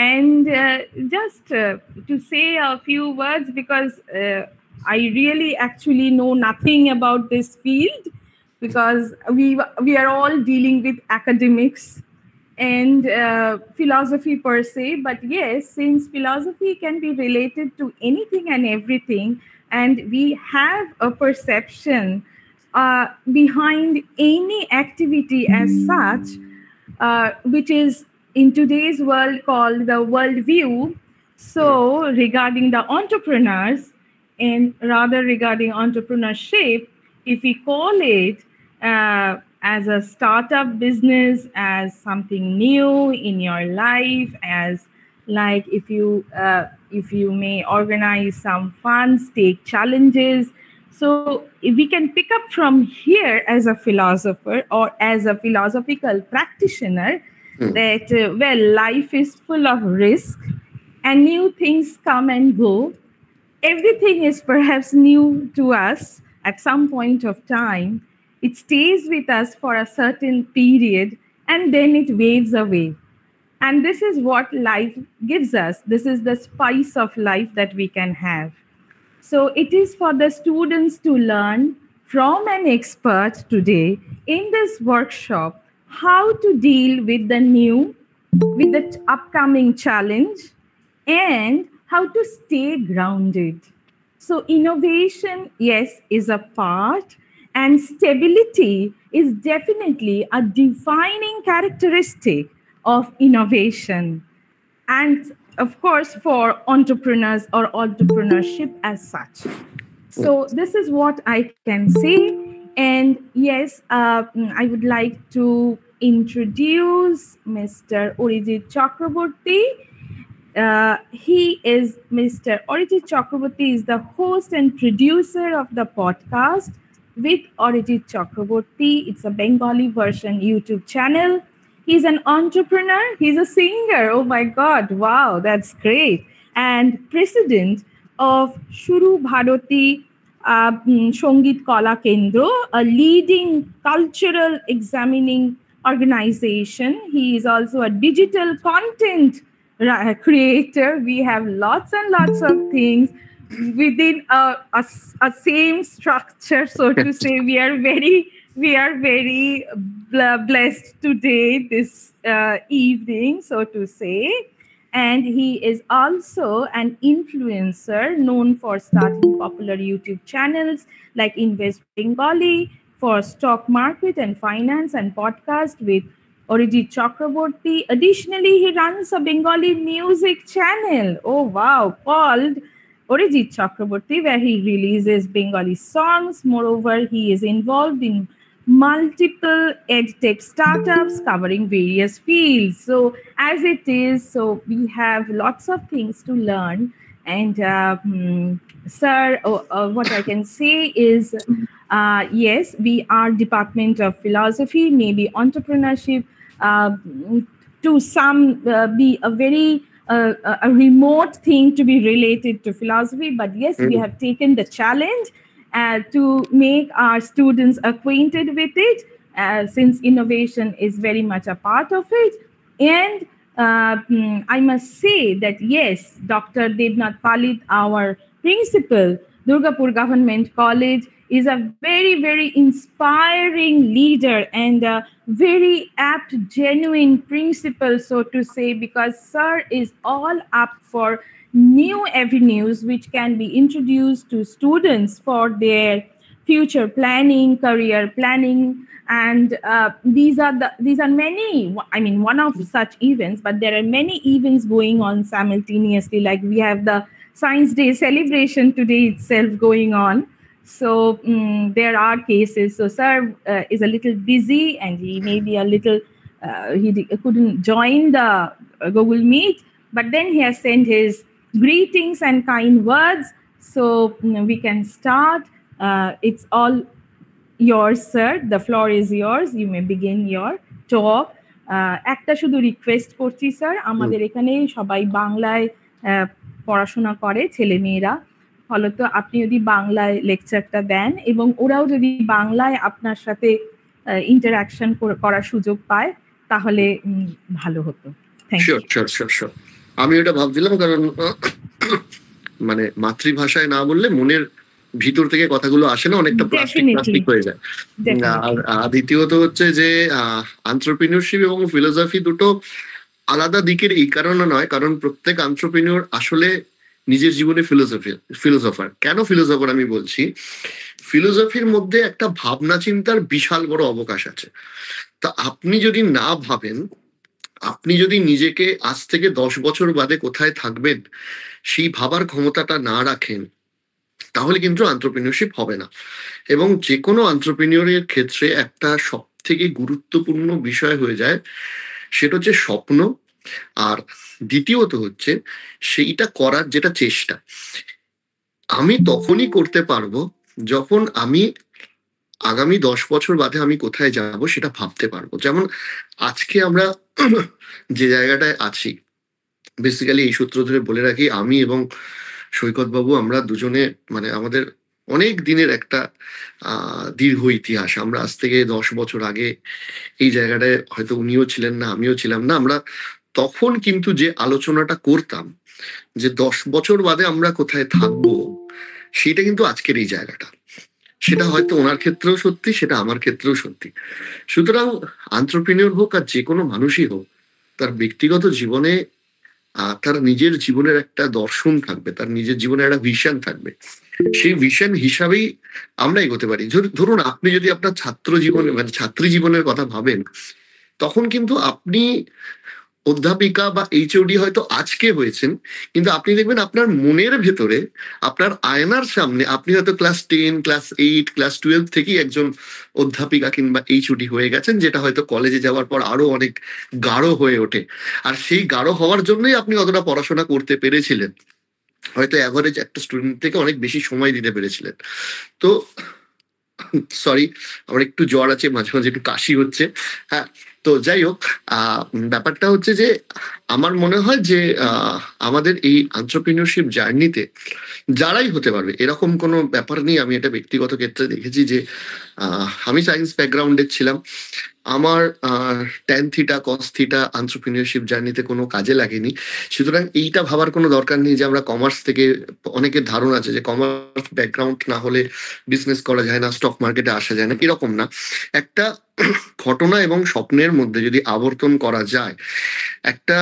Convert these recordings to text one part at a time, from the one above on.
And just to say a few words, because I really actually know nothing about this field, because we are all dealing with academics and philosophy per se. But yes, since philosophy can be related to anything and everything, and we have a perception behind any activity as such, which is in today's world called the worldview. So regarding the entrepreneurs, and rather regarding entrepreneurship, if we call it as a startup business, as something new in your life, as like if you may organize some funds, take challenges. So if we can pick up from here as a philosopher or as a philosophical practitioner, that well, life is full of risk and new things come and go. Everything is perhaps new to us at some point of time. It stays with us for a certain period and then it waves away. And this is what life gives us. This is the spice of life that we can have. So it is for the students to learn from an expert today in this workshop how to deal with the new, with the upcoming challenge, and how to stay grounded. So innovation, yes, is a part, and stability is definitely a defining characteristic of innovation. And of course, for entrepreneurs or entrepreneurship as such. So this is what I can say. And yes, I would like to introduce Mr. Arijit Chakraborty. Mr. Arijit Chakraborty is the host and producer of the podcast with Arijit Chakraborty. It's a Bengali version YouTube channel. He's an entrepreneur. He's a singer. Oh my God. Wow, that's great. And president of Shuru Bharati Shongit Kala Kendra, a leading cultural examining organization. He is also a digital content creator. We have lots and lots of things within a same structure, so to say. We are very blessed today, this evening, so to say. And he is also an influencer known for starting popular YouTube channels like Invest Bengali for stock market and finance, and podcast with Arijit Chakraborty. Additionally, he runs a Bengali music channel, oh wow, called Arijit Chakraborty, where he releases Bengali songs. Moreover, he is involved in multiple edtech startups covering various fields. So as it is, so we have lots of things to learn. And sir, what I can say is, yes, we are Department of Philosophy, maybe entrepreneurship to some be a very a remote thing to be related to philosophy. But yes, we have taken the challenge to make our students acquainted with it, since innovation is very much a part of it. And I must say that yes, Dr. Devnath Palit, our principal, Durgapur Government College, is a very, very inspiring leader and a very apt, genuine principal, so to say, because sir is all up for new avenues which can be introduced to students for their future planning, career planning. And these are many, I mean, one of such events, but there are many events going on simultaneously. Like we have the Science Day celebration today itself going on. So there are cases. So sir is a little busy, and he may be a little, he couldn't join the Google Meet, but then he has sent his greetings and kind words. So we can start. It's all yours, sir. The floor is yours. You may begin your talk. একটা শুধু request করছি sir, আমাদের এখানে সবাই বাংলায় পড়াশোনা করে ছেলেমেয়েরা, ফলত আপনি যদি বাংলায় লেকচারটা দেন এবং ওরাও যদি বাংলায় আপনার সাথে ইন্টারঅ্যাকশন করার সুযোগ পায়, তাহলে ভালো হতো। Thank you. Sure. আমি ওটা ভাবছিলাম, কারণ মানে মাতৃভাষায় না বললে মনের ভিতর থেকে কথাগুলো আসে না, অনেকটা প্লাস্টিক প্লাস্টিক হয়ে যায়। আর দ্বিতীয়ত হচ্ছে যে এন্টারপ্রেনিউরশিপ এবং ফিলোসফি দুটো আলাদা দিকের এই কারণে নয়, কারণ প্রত্যেক এন্টারপ্রেনিউর আসলে নিজের জীবনে ফিলোসফার। কেন ফিলোসফার আমি বলছি, ফিলোসফির মধ্যে একটা ভাবনা চিন্তার বিশাল বড় অবকাশ আছে। তা আপনি যদি না ভাবেন, আপনি যদি নিজেকে আজ থেকে 10 বছর বাদে কোথায় থাকবেন সেই ভাবার ক্ষমতাটা না রাখেন, তাহলে কিন্তু এন্টারপ্রেনিউরশিপ হবে না। এবং যে কোনো এন্টারপ্রেনিউরের ক্ষেত্রে একটা সব থেকে গুরুত্বপূর্ণ বিষয় হয়ে যায়, সেটা হচ্ছে স্বপ্ন। আর দ্বিতীয়ত হচ্ছে সেইটা করার যেটা চেষ্টা। আমি তখনই করতে পারবো যখন আমি আগামী 10 বছর বাদে আমি কোথায় যাব সেটা ভাবতে পারবো। যেমন আজকে আমরা যে জায়গাটায় আছি, বেসিক্যালি এই সূত্র ধরে বলে রাখি, আমি এবং সৈকত বাবু আমরা দুজনে মানে আমাদের অনেক দিনের একটা দীর্ঘ ইতিহাস। আমরা আজ থেকে 10 বছর আগে এই জায়গাটায় হয়তো উনিও ছিলেন না, আমিও ছিলাম না। আমরা তখন কিন্তু যে আলোচনাটা করতাম যে 10 বছর বাদে আমরা কোথায় থাকবো, সেটা কিন্তু আজকের এই জায়গাটা। সেটা হয়তো ওনার ক্ষেত্রেও সত্যি, সেটা আমার ক্ষেত্রেও সত্যি। সুতরাং এন্টারপ্রেনিউর হোক আর যে কোনো মানুষই হোক, তার ব্যক্তিগত জীবনে তার নিজের জীবনের একটা দর্শন থাকবে, তার নিজের জীবনের একটা ভিশন থাকবে। সেই ভিশন হিসাবেই আমরা এগোতে পারি। ধরুন আপনি যদি আপনার ছাত্র জীবনে মানে ছাত্রী জীবনের কথা ভাবেন, তখন কিন্তু আপনি অধ্যাপিকা বা এইচওডি হয়তো আজকে হয়েছেন, কিন্তু আপনি দেখবেন আপনার মনের ভেতরে, আপনার আয়নার সামনে আপনি হয়তো ক্লাস 10, ক্লাস 8, ক্লাস 12 থেকেই একজন অধ্যাপিকা কিংবা এইচওডি হয়ে গেছেন, যেটা হয়তো কলেজে যাওয়ার পর আরো অনেক গাঢ় হয়ে ওঠে। আর সেই গাঢ় হওয়ার জন্যই আপনি অতটা পড়াশোনা করতে পেরেছিলেন, হয়তো অ্যাভারেজ একটা স্টুডেন্ট থেকে অনেক বেশি সময় দিতে পেরেছিলেন। তো সরি, আমার একটু জ্বর আছে, মাঝে মাঝে একটু কাশি হচ্ছে। হ্যাঁ, তো যাই হোক, ব্যাপারটা হচ্ছে যে আমার মনে হয় যে আমাদের এই এন্টারপ্রেনিউরশিপ জার্নিতে যারাই হতে পারবে এরকম কোনো ব্যাপার নেই। আমি এটা ব্যক্তিগত ক্ষেত্রে দেখেছি যে আমি সায়েন্স ব্যাকগ্রাউন্ডের ছিলাম, আমার tan theta cos theta entrepreneurship জার্নিতে কোনো কাজে লাগেনি। সুতরাং এইটা ভাবার কোনো দরকার নেই যে আমরা কমার্স থেকে, অনেকের ধারণা আছে যে কমার্স ব্যাকগ্রাউন্ড না হলে বিজনেস করা যায় না, স্টক মার্কেটে আসা যায় না, এরকম না। একটা ঘটনা এবং স্বপ্নের মধ্যে যদি আবর্তন করা যায়, একটা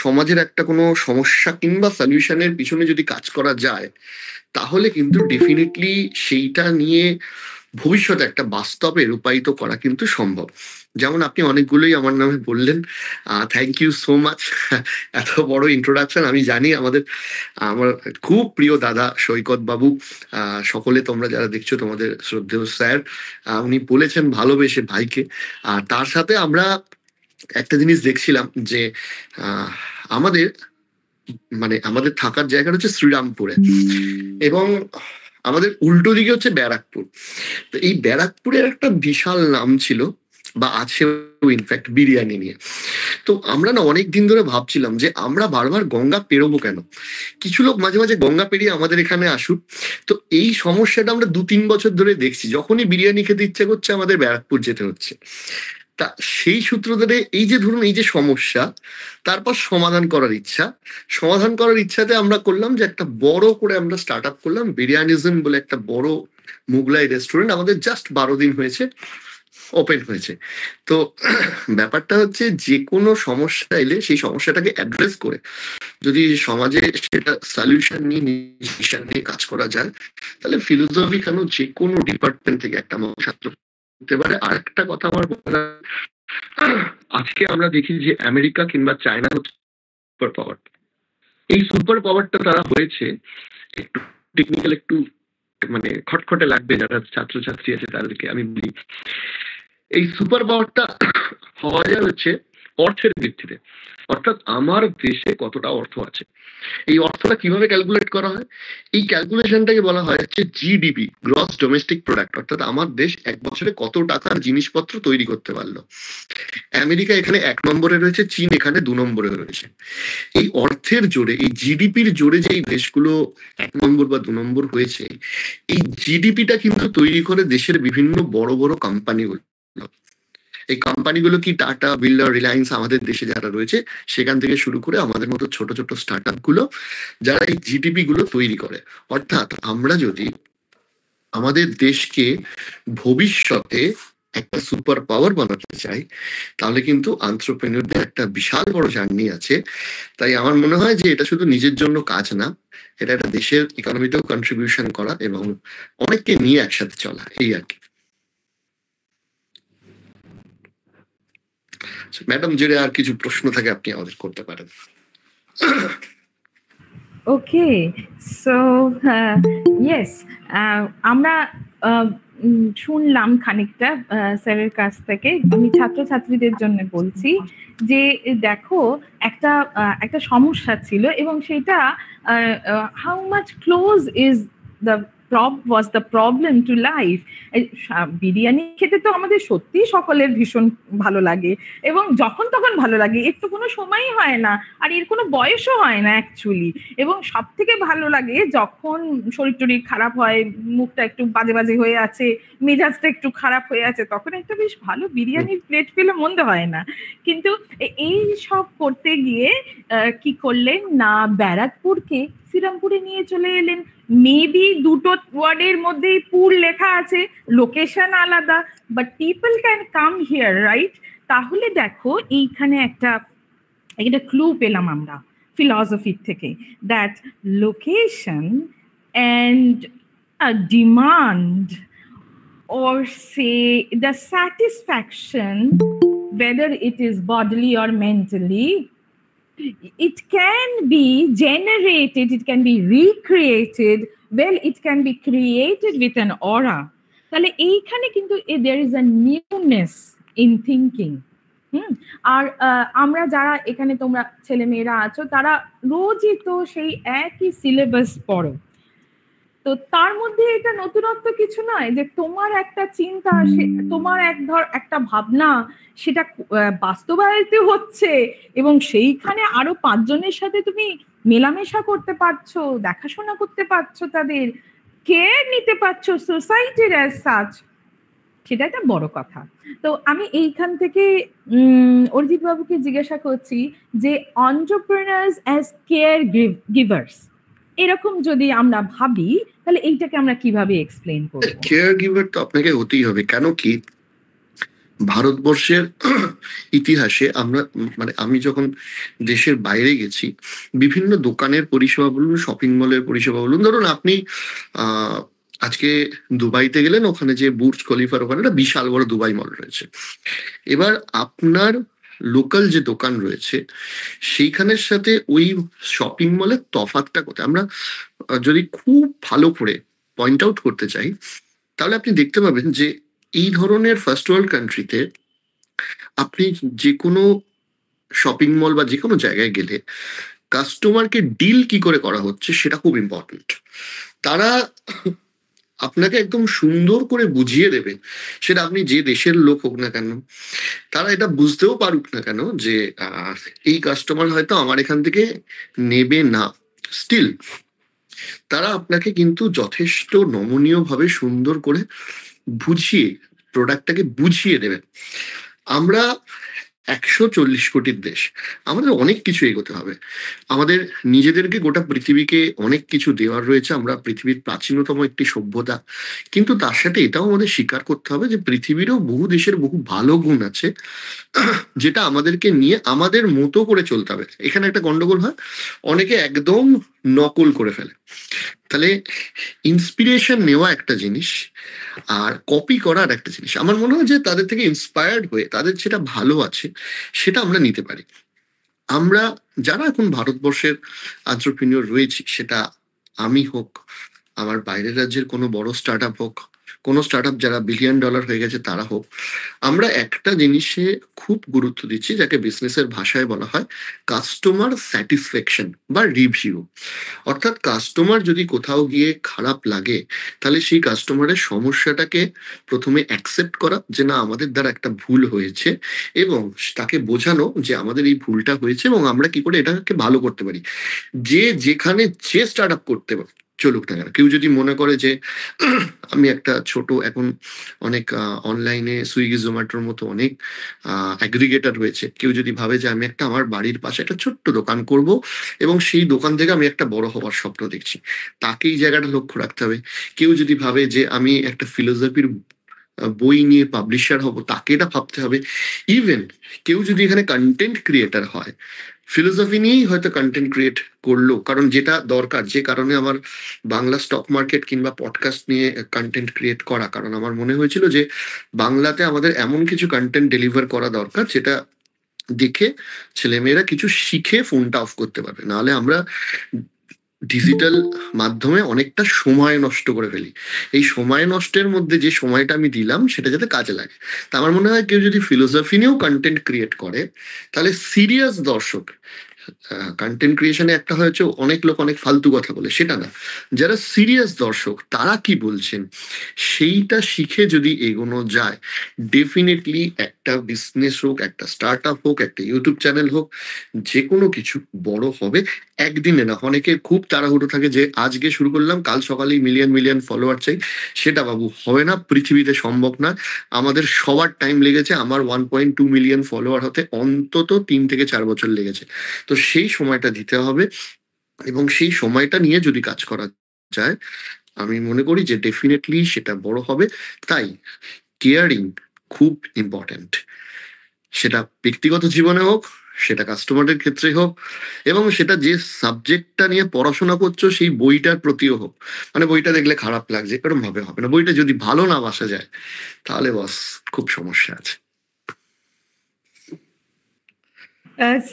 সমাজের একটা কোনো সমস্যা কিংবা সলিউশনের পিছনে যদি কাজ করা যায়, তাহলে কিন্তু ডেফিনেটলি সেইটা নিয়ে ভবিষ্যতে একটা বাস্তবে রূপায়িত করা কিন্তু সম্ভব। যেমন আপনি অনেকগুলোই আমার নামে বললেন, থ্যাংক ইউ সো মাচ। এত বড় ইন্ট্রোডাকশন। আমি জানি আমার খুব প্রিয় দাদা সৈকত বাবু, সকলে তোমরা যারা দেখছো তোমাদের শ্রদ্ধেয় স্যার, উনি বলেছেন ভালোবেসে ভাইকে। আর তার সাথে আমরা একটা জিনিস দেখছিলাম যে আমাদের মানে আমাদের থাকার জায়গাটা হচ্ছে শ্রীরামপুরে, এবং আমাদের উল্টো দিকে হচ্ছে ব্যারাকপুর। তো এই ব্যারাকপুরের একটা বিশাল নাম ছিল বা আছে ইনফ্যাক্ট বিরিয়ানি নিয়ে। তো আমরা না অনেক দিন ধরে ভাবছিলাম যে আমরা বারবার গঙ্গা পেরোবো কেন, কিছু লোক মাঝে মাঝে গঙ্গা পেরিয়ে আমাদের এখানে আসুক। তো এই সমস্যাটা আমরা 2-3 বছর ধরে দেখছি, যখনই বিরিয়ানি খেতে ইচ্ছে করছে আমাদের ব্যারাকপুর যেতে হচ্ছে। তা সেই সূত্র ধরে এই যে ধরুন এই যে সমস্যা, তারপর সমাধান করার ইচ্ছাতে আমরা করলাম যে একটা বড় করে আমরা স্টার্ট আপ করলাম বিরিয়ানিজম বলে একটা বড় মুগলাই রেস্টুরেন্ট। আমাদের জাস্ট 12 দিন হয়েছে ওপেন হয়েছে। তো ব্যাপারটা হচ্ছে যে কোনো সমস্যা এলে সেই সমস্যাটাকে অ্যাড্রেস করে যদি সমাজে সেটা সলিউশন নিয়ে কাজ করা যায়, তাহলে ফিলোসফি কেন যে কোনো ডিপার্টমেন্ট থেকে একটা মানুষ হতে পারে। আর একটা কথা আমার আজকে আমরা দেখি যে আমেরিকা কিংবা চায়না হচ্ছে সুপার পাওয়ার। এই সুপার পাওয়ারটা তারা হয়েছে, একটু টেকনিক্যাল একটু মানে খটখটে লাগবে যারা ছাত্রছাত্রী আছে তাদেরকে আমি বলি, এই সুপার পাওয়ারটা হওয়া যায় হচ্ছে অর্থের ভিত্তিতে। অর্থাৎ আমার দেশে কতটা অর্থ আছে, এই অর্থটা কিভাবে ক্যালকুলেট করা হয়, এই ক্যালকুলেশনটাকে বলা হয় হচ্ছে জিডিপি, গ্রস ডোমেস্টিক প্রোডাক্ট। অর্থাৎ আমার দেশ এক বছরে কত টাকার জিনিসপত্র তৈরি করতে পারলো। আমেরিকা এখানে 1 নম্বরে রয়েছে, চীন এখানে 2 নম্বরে রয়েছে। এই অর্থের জোরে, এই জিডিপির জোরে যে এই দেশগুলো 1 নম্বর বা 2 নম্বর হয়েছে, এই জিডিপিটা কিন্তু তৈরি করে দেশের বিভিন্ন বড় বড় কোম্পানিগুলো। এই কোম্পানিগুলো কি টাটা, বিড়লা, রিলায়েন্স আমাদের দেশে যারা রয়েছে সেখান থেকে শুরু করে আমাদের মতো ছোট ছোট স্টার্ট আপ গুলো যারা এই জিডিপি গুলো তৈরি করে। অর্থাৎ আমরা যদি আমাদের দেশকে ভবিষ্যতে একটা সুপার পাওয়ার বানাতে চাই, তাহলে কিন্তু এন্টারপ্রেনিউরদের একটা বিশাল বড় জার্নি আছে। তাই আমার মনে হয় যে এটা শুধু নিজের জন্য কাজ না, এটা একটা দেশের ইকোনমিতেও কন্ট্রিবিউশন করা এবং অনেককে নিয়ে একসাথে চলা, এই আর কি। ম্যাডাম, যদি আর কিছু প্রশ্ন থাকে আপনি আমাদের করতে পারেন। ওকে, সো ইয়েস, আমরা শুনলাম খানিকটা স্যারের কাছ থেকে। আমি ছাত্রছাত্রীদের জন্য বলছি যে দেখো, একটা সমস্যা ছিল এবং সেটা how much close is the was the problem to life. Biryani খেতে তো আমাদের সত্যি সকলের ভীষণ ভালো লাগে এবং যখন তখন ভালো লাগে, এর তো কোনো সময়ই হয় না আর এর কোনো বয়সও হয় না অ্যাকচুয়ালি। এবং সব থেকে ভালো লাগে যখন শরীর টরীর খারাপ হয়, মুখটা একটু বাজে বাজে হয়ে আছে, মেজাজটা একটু খারাপ হয়ে আছে, তখন একটা বেশ ভালো বিরিয়ানির প্লেট পেলে মন্দ হয় না। কিন্তু এই সব করতে গিয়ে কি করলেন না, ব্যারাকপুরকে শ্রীরামপুরে নিয়ে চলে এলেন। মেবি দুটো ওয়ার্ডের মধ্যেই পুর লেখা আছে, লোকেশন আলাদা, but people can come here, right? তাহলে দেখো এইখানে একটা ক্লু পেলাম আমরা ফিলসফি থেকে, that location and demand or say the satisfaction, whether it is bodily or mentally, it can be generated, it can be recreated, well, it can be created with an aura. তাহলে এইখানে কিন্তু there is a newness in thinking. আর আমরা যারা এখানে তোমরা ছেলে মেয়েরা আছো, তারা রোজই তো সেই একই সিলেবাস পড়ো, তো তার মধ্যে এটা নতুনত্ব কিছু নয় যে তোমার একটা চিন্তা, তোমার একটা ভাবনা, সেটা বাস্তবায়িত হচ্ছে এবং সেইখানে আরো 5 জনের সাথে তুমি মেলামেশা করতে পারছো, দেখাশোনা করতে পারছো, তাদের কেয়ার নিতে পারছো সোসাইটির অ্যাজ সাচ, সেটা একটা বড় কথা। তো আমি এইখান থেকে অরিজিৎ বাবুকে জিজ্ঞাসা করছি যে এন্টারপ্রেনার্স অ্যাজ কেয়ার গিভার্স, এরকম যদি আমরা ভাবি তাহলে এইটাকে আমরা কিভাবে এক্সপ্লেইন করব? কেয়ার গিভার তো আপনাকে হতেই হবে। কেন কি, ভারতবর্ষের ইতিহাসে আমরা আমি যখন দেশের বাইরে গেছি, বিভিন্ন দোকানের পরিষেবা বলুন, শপিং মলের পরিষেবা বলুন, ধরুন আপনি আজকে দুবাইতে গেলেন, ওখানে যে বুর্জ খলিফার ওখানে একটা বিশাল বড় দুবাই মল রয়েছে। এবার আপনার লোকাল যে দোকান রয়েছে সেইখানের সাথে ওই শপিং মলের তফাৎটা কোথায়, আমরা যদি খুব ভালো করে পয়েন্ট আউট করতে চাই, তাহলে আপনি দেখতে পাবেন যে এই ধরনের ফার্স্ট ওয়ার্ল্ড কান্ট্রিতে আপনি যে কোনো শপিং মল বা যে কোনো জায়গায় গেলে কাস্টমারকে ডিল কি করে করা হচ্ছে সেটা খুব ইম্পর্টেন্ট। তারা আপনাকে একদম সুন্দর করে বুঝিয়ে দেবে, সেটা আপনি যে দেশের লোক হোক না কেন, তারা এটা বুঝতেও পারুক না কেন যে এই কাস্টমার হয়তো আমার এখান থেকে নেবে না, স্টিল তারা আপনাকে কিন্তু যথেষ্ট নমনীয় ভাবে সুন্দর করে বুঝিয়ে প্রোডাক্টটাকে বুঝিয়ে দেবেন। আমরা 140 কোটির দেশ, আমাদের অনেক কিছু এগোতে হবে, আমাদের নিজেদেরকে গোটা পৃথিবীকে অনেক কিছু দেওয়ার রয়েছে, আমরা পৃথিবীর প্রাচীনতম একটি সভ্যতা, কিন্তু তার সাথে এটাও আমাদের স্বীকার করতে হবে যে পৃথিবীরও বহু দেশের বহু ভালো গুণ আছে যেটা আমাদেরকে নিয়ে আমাদের মতো করে চলতে হবে। এখানে একটা গন্ডগোল হয়, অনেকে একদম নকল করে ফেলে। তাহলে ইন্সপিরেশন নেওয়া একটা জিনিস আর কপি করার একটা জিনিস। আমার মনে হয় যে তাদের থেকে ইন্সপায়ার্ড হয়ে তাদের যেটা ভালো আছে সেটা আমরা নিতে পারি। আমরা যারা এখন ভারতবর্ষের এন্টারপ্রেনিউর রয়েছি, সেটা আমি হোক, আমার বাইরের রাজ্যের কোনো বড় স্টার্ট আপ হোক, কোনো স্টার্ট আপ যারা $1 বিলিয়ন হয়ে গেছে তারা হোক, আমরা একটা জিনিসে খুব গুরুত্ব দিচ্ছি যাকে বিজনেসের ভাষায় বলা হয় কাস্টমার স্যাটিসফ্যাকশন বা রিভিউ। অর্থাৎ কাস্টমার যদি কোথাও গিয়ে খারাপ লাগে, তাহলে সেই কাস্টমারের সমস্যাটাকে প্রথমে অ্যাকসেপ্ট করা যে না, আমাদের দ্বারা একটা ভুল হয়েছে, এবং তাকে বোঝানো যে আমাদের এই ভুলটা হয়েছে এবং আমরা কি করে এটাকে ভালো করতে পারি। যে যেখানে যে স্টার্ট আপ করতে চলুক না কেন, কেউ যদি মনে করে যে আমি একটা ছোট, এখন অনেক অনলাইনে সুইগি জোম্যাটোর মতো অনেক অ্যাগ্রিগেটর রয়েছে, কেউ যদি ভাবে যে আমি একটা আমার বাড়ির পাশে একটা ছোট্ট দোকান করব এবং সেই দোকান থেকে আমি একটা বড় হওয়ার স্বপ্ন দেখছি, তাকে এই জায়গাটা লক্ষ্য রাখতে হবে। কেউ যদি ভাবে যে আমি একটা ফিলোসফির বই নিয়ে পাবলিশার হব, তাকে এটা ভাবতে হবে। ইভেন কেউ যদি এখানে কন্টেন্ট ক্রিয়েটার হয়, ফিলোসফি নিয়েই হয়তো কন্টেন্ট ক্রিয়েট করলো, কারণ যেটা দরকার, যে কারণে আমার বাংলা স্টক মার্কেট কিংবা পডকাস্ট নিয়ে কন্টেন্ট ক্রিয়েট করা, কারণ আমার মনে হয়েছিল যে বাংলাতে আমাদের এমন কিছু কন্টেন্ট ডেলিভার করা দরকার যেটা দেখে ছেলেমেয়েরা কিছু শিখে ফোনটা অফ করতে পারবে। নাহলে আমরা ডিজিটাল মাধ্যমে অনেকটা সময় নষ্ট করে ফেলি। এই সময় নষ্টের মধ্যে যে সময়টা আমি দিলাম সেটা যাতে কাজে লাগে। তা আমার মনে হয় কেউ যদি ফিলোসফি নিয়েও কন্টেন্ট ক্রিয়েট করে, তাহলে সিরিয়াস দর্শক, কন্টেন্ট ক্রিয়েশনে একটা হয়েছে অনেক লোক অনেক ফালতু কথা বলে, সেটা না, যারা সিরিয়াস দর্শক তারা কি বলছেন সেইটা শিখে যদি এগোনো যায়, ডেফিনেটলি একটা বিজনেস হোক, একটা স্টার্ট আপ হোক, একটা ইউটিউব চ্যানেল হোক, যে কোনো কিছু বড় হবে একদিনে না। অনেকের খুব তাড়াহুড়ো থাকে যে আজকে শুরু করলাম, কাল সকালেই মিলিয়ন মিলিয়ন ফলোয়ার চাই। সেটা বাবু হবে না, পৃথিবীতে সম্ভব না। আমাদের সবার টাইম লেগেছে, আমার 1.2 মিলিয়ন ফলোয়ার হতে অন্তত 3 থেকে 4 বছর লেগেছে। তো সেই সময়টা দিতে হবে, এবং সেই সময়টা নিয়ে যদি কাজ করা যায়, আমি মনে করি যে ডেফিনেটলি সেটা বড় হবে। তাই কেয়ারিং খুব ইম্পর্ট্যান্ট, সেটা ব্যক্তিগত জীবনে হোক, সেটা কাস্টমারের ক্ষেত্রে হোক, এবং সেটা যে সাবজেক্টটা নিয়ে পড়াশোনা করছো সেই বইটার প্রতিও হোক। মানে বইটা দেখলে খারাপ লাগছে এরকম ভাবে হবে না, বইটা যদি ভালো না বাসা যায় তাহলে বস খুব সমস্যা আছে।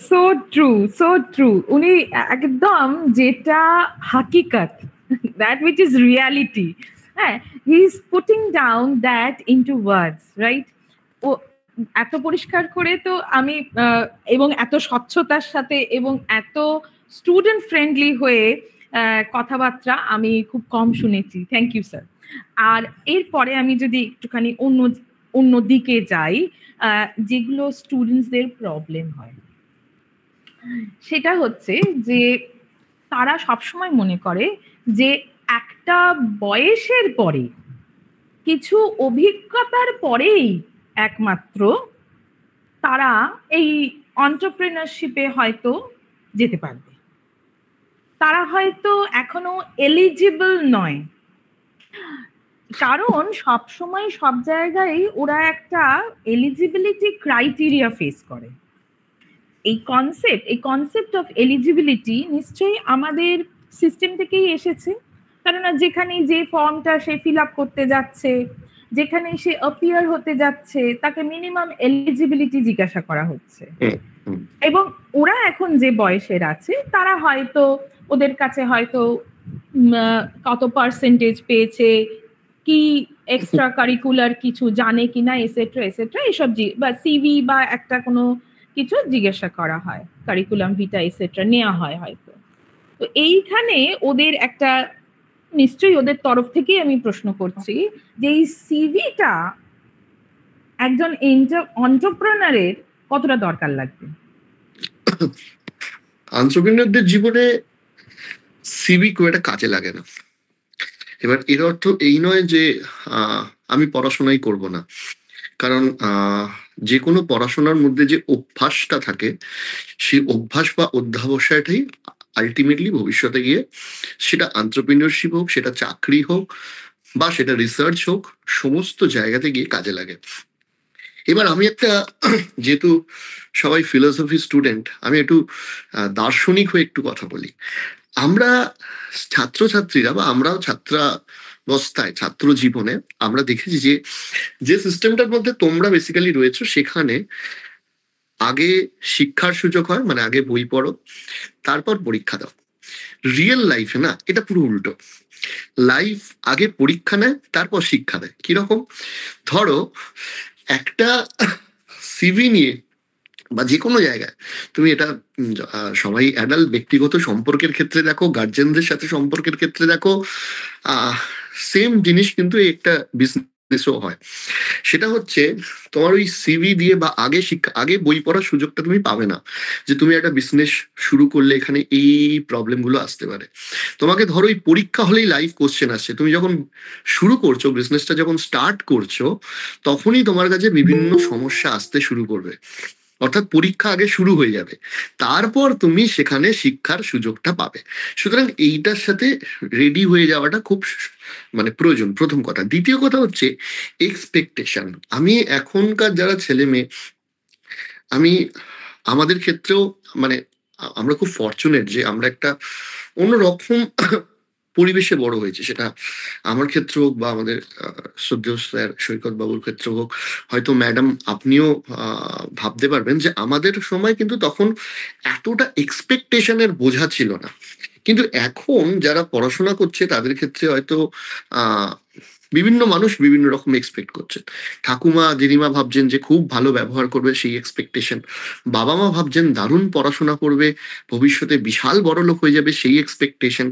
So true, so true. উনি একদম যেটা হাকিকত, দ্যাট উইচ ইজ রিয়ালিটি, হ্যাঁ, he is putting down that into words, right? ও এত পরিষ্কার করে তো আমি এবং এত স্বচ্ছতার সাথে এবং এত স্টুডেন্ট ফ্রেন্ডলি হয়ে কথাবার্তা আমি খুব কম শুনেছি। Thank you sir. আর এরপরে আমি যদি একটুখানি অন্য দিকে যাই, যেগুলো স্টুডেন্টসদের প্রবলেম হয়, সেটা হচ্ছে যে তারা সবসময় মনে করে যে একটা বয়সের পরে, কিছু অভিজ্ঞতার পরেই একমাত্র তারা এই এন্টারপ্রেনারশিপে হয়তো যেতে পারবে। তারা হয়তো এখনো এলিজিবল নয়, কারণ সবসময় সব জায়গায় ওরা একটা এলিজিবিলিটি ক্রাইটেরিয়া ফেস করে। এই কনসেপ্ট অফ এলিজিবিলিটি নিশ্চয়ই আমাদের সিস্টেম থেকেই এসেছে, কেননা যেখানে যে ফর্মটা সে ফিল আপ করতে যাচ্ছে, যেখানে সে অপিয়ার হতে যাচ্ছে, তাকে মিনিমাম এলিজিবিলিটি জিজ্ঞাসা করা হচ্ছে। এবং ওরা এখন যে বয়সের আছে, তারা হয়তো ওদের কাছে হয়তো কত পার্সেন্টেজ পেয়েছে, কি এক্সট্রা কারিকুলার কিছু জানে কিনা, এসেট্রা এসেট্রা, এসব বা সিভি বা একটা কোনো কিছু জিজ্ঞাসা করা হয়, কারিকুলাম ভিটা এসেট্রা নেওয়া হয় হয়তো। তো এইখানে ওদের একটা, নিশ্চয়ই ওদের তরফ থেকেই আমি প্রশ্ন করছি যে এই সিভিটা একজন এন্টারপ্রেনারের কতটা দরকার লাগবে? এন্টারপ্রেনারদের জীবনে সিভি খুব একটা কাজে লাগে না। এবার এর অর্থ এই নয় যে আমি পড়াশোনাই করব না, কারণ যে কোনো পড়াশোনার মধ্যে যে অভ্যাসটা থাকে, সেই অভ্যাস বা অধ্যাবসায়টাই আলটিমেটলি ভবিষ্যতে গিয়ে, সেটা এন্টারপ্রেনারশিপ হোক, সেটা চাকরি হোক, বা সেটা রিসার্চ হোক, সমস্ত জায়গাতে গিয়ে কাজে লাগে। এবার আমি একটা যেহেতু সবাই ফিলোসফি স্টুডেন্ট, আমি একটু দার্শনিক হয়ে একটু কথা বলি। আমরা ছাত্রছাত্রীরা বা আমরাও ছাত্রাবস্থায়, ছাত্র জীবনে আমরা দেখেছি যে যে সিস্টেমটার মধ্যে তোমরা বেসিক্যালি রয়েছো, সেখানে আগে শিক্ষার সুযোগ হয়, মানে আগে বই পড়ো, তারপর পরীক্ষা দাও। রিয়েল লাইফে না, এটা পুরো উল্টো। লাইফ আগে পরীক্ষা নেয়, তারপর শিক্ষা দেয়। কিরকম? ধরো একটা সিভি নিয়ে বা যে কোনো জায়গায় তুমি এটা সবাই অ্যাডাল্ট, ব্যক্তিগত সম্পর্কের ক্ষেত্রে দেখো, গার্জেনদের সাথে সম্পর্কের ক্ষেত্রে দেখো, সেম জিনিস কিন্তু একটা বিজনেস বিজনেসও হয়, সেটা হচ্ছে তোমার ওই সিভি দিয়ে বা আগে বই পড়ার সুযোগটা তুমি পাবে না, যে তুমি একটা বিজনেস শুরু করলে এখানে এই প্রবলেম গুলো আসতে পারে। তোমাকে ধরো ওই পরীক্ষা হলেই লাইভ কোশ্চেন আসছে, তুমি যখন শুরু করছো বিজনেসটা, যখন স্টার্ট করছো, তখনই তোমার কাছে বিভিন্ন সমস্যা আসতে শুরু করবে, অর্থাৎ পরীক্ষা আগে শুরু হয়ে যাবে, তারপর তুমি সেখানে শিক্ষার সুযোগটা পাবে। সুতরাং এইটার সাথে রেডি হয়ে যাওয়াটা খুব মানে প্রয়োজন, প্রথম কথা। দ্বিতীয় কথা হচ্ছে এক্সপেকটেশন। আমি এখনকার যারা ছেলে মেয়ে, আমি আমাদের ক্ষেত্রেও মানে আমরা খুব ফরচুনেট যে আমরা একটা অন্যরকম পরিবেশে বড় হয়েছে, সেটা আমার ক্ষেত্রে হোক বা আমাদের শ্রদ্ধেয় স্যার সৈকত বাবুর ক্ষেত্রে হোক, হয়তো ম্যাডাম আপনিও ভাবতে পারবেন যে আমাদের সময় কিন্তু তখন এতটা এক্সপেকটেশনের বোঝা ছিল না। কিন্তু এখন যারা পড়াশোনা করছে তাদের ক্ষেত্রে হয়তো বিভিন্ন মানুষ বিভিন্ন রকম এক্সপেক্ট করছে। ঠাকুমা দিদিমা ভাবছেন যে খুব ভালো ব্যবহার করবে, সেই এক্সপেকটেশন। বাবা মা ভাবছেন দারুণ পড়াশোনা করবে, ভবিষ্যতে বিশাল বড় লোক হয়ে যাবে, সেই এক্সপেকটেশন।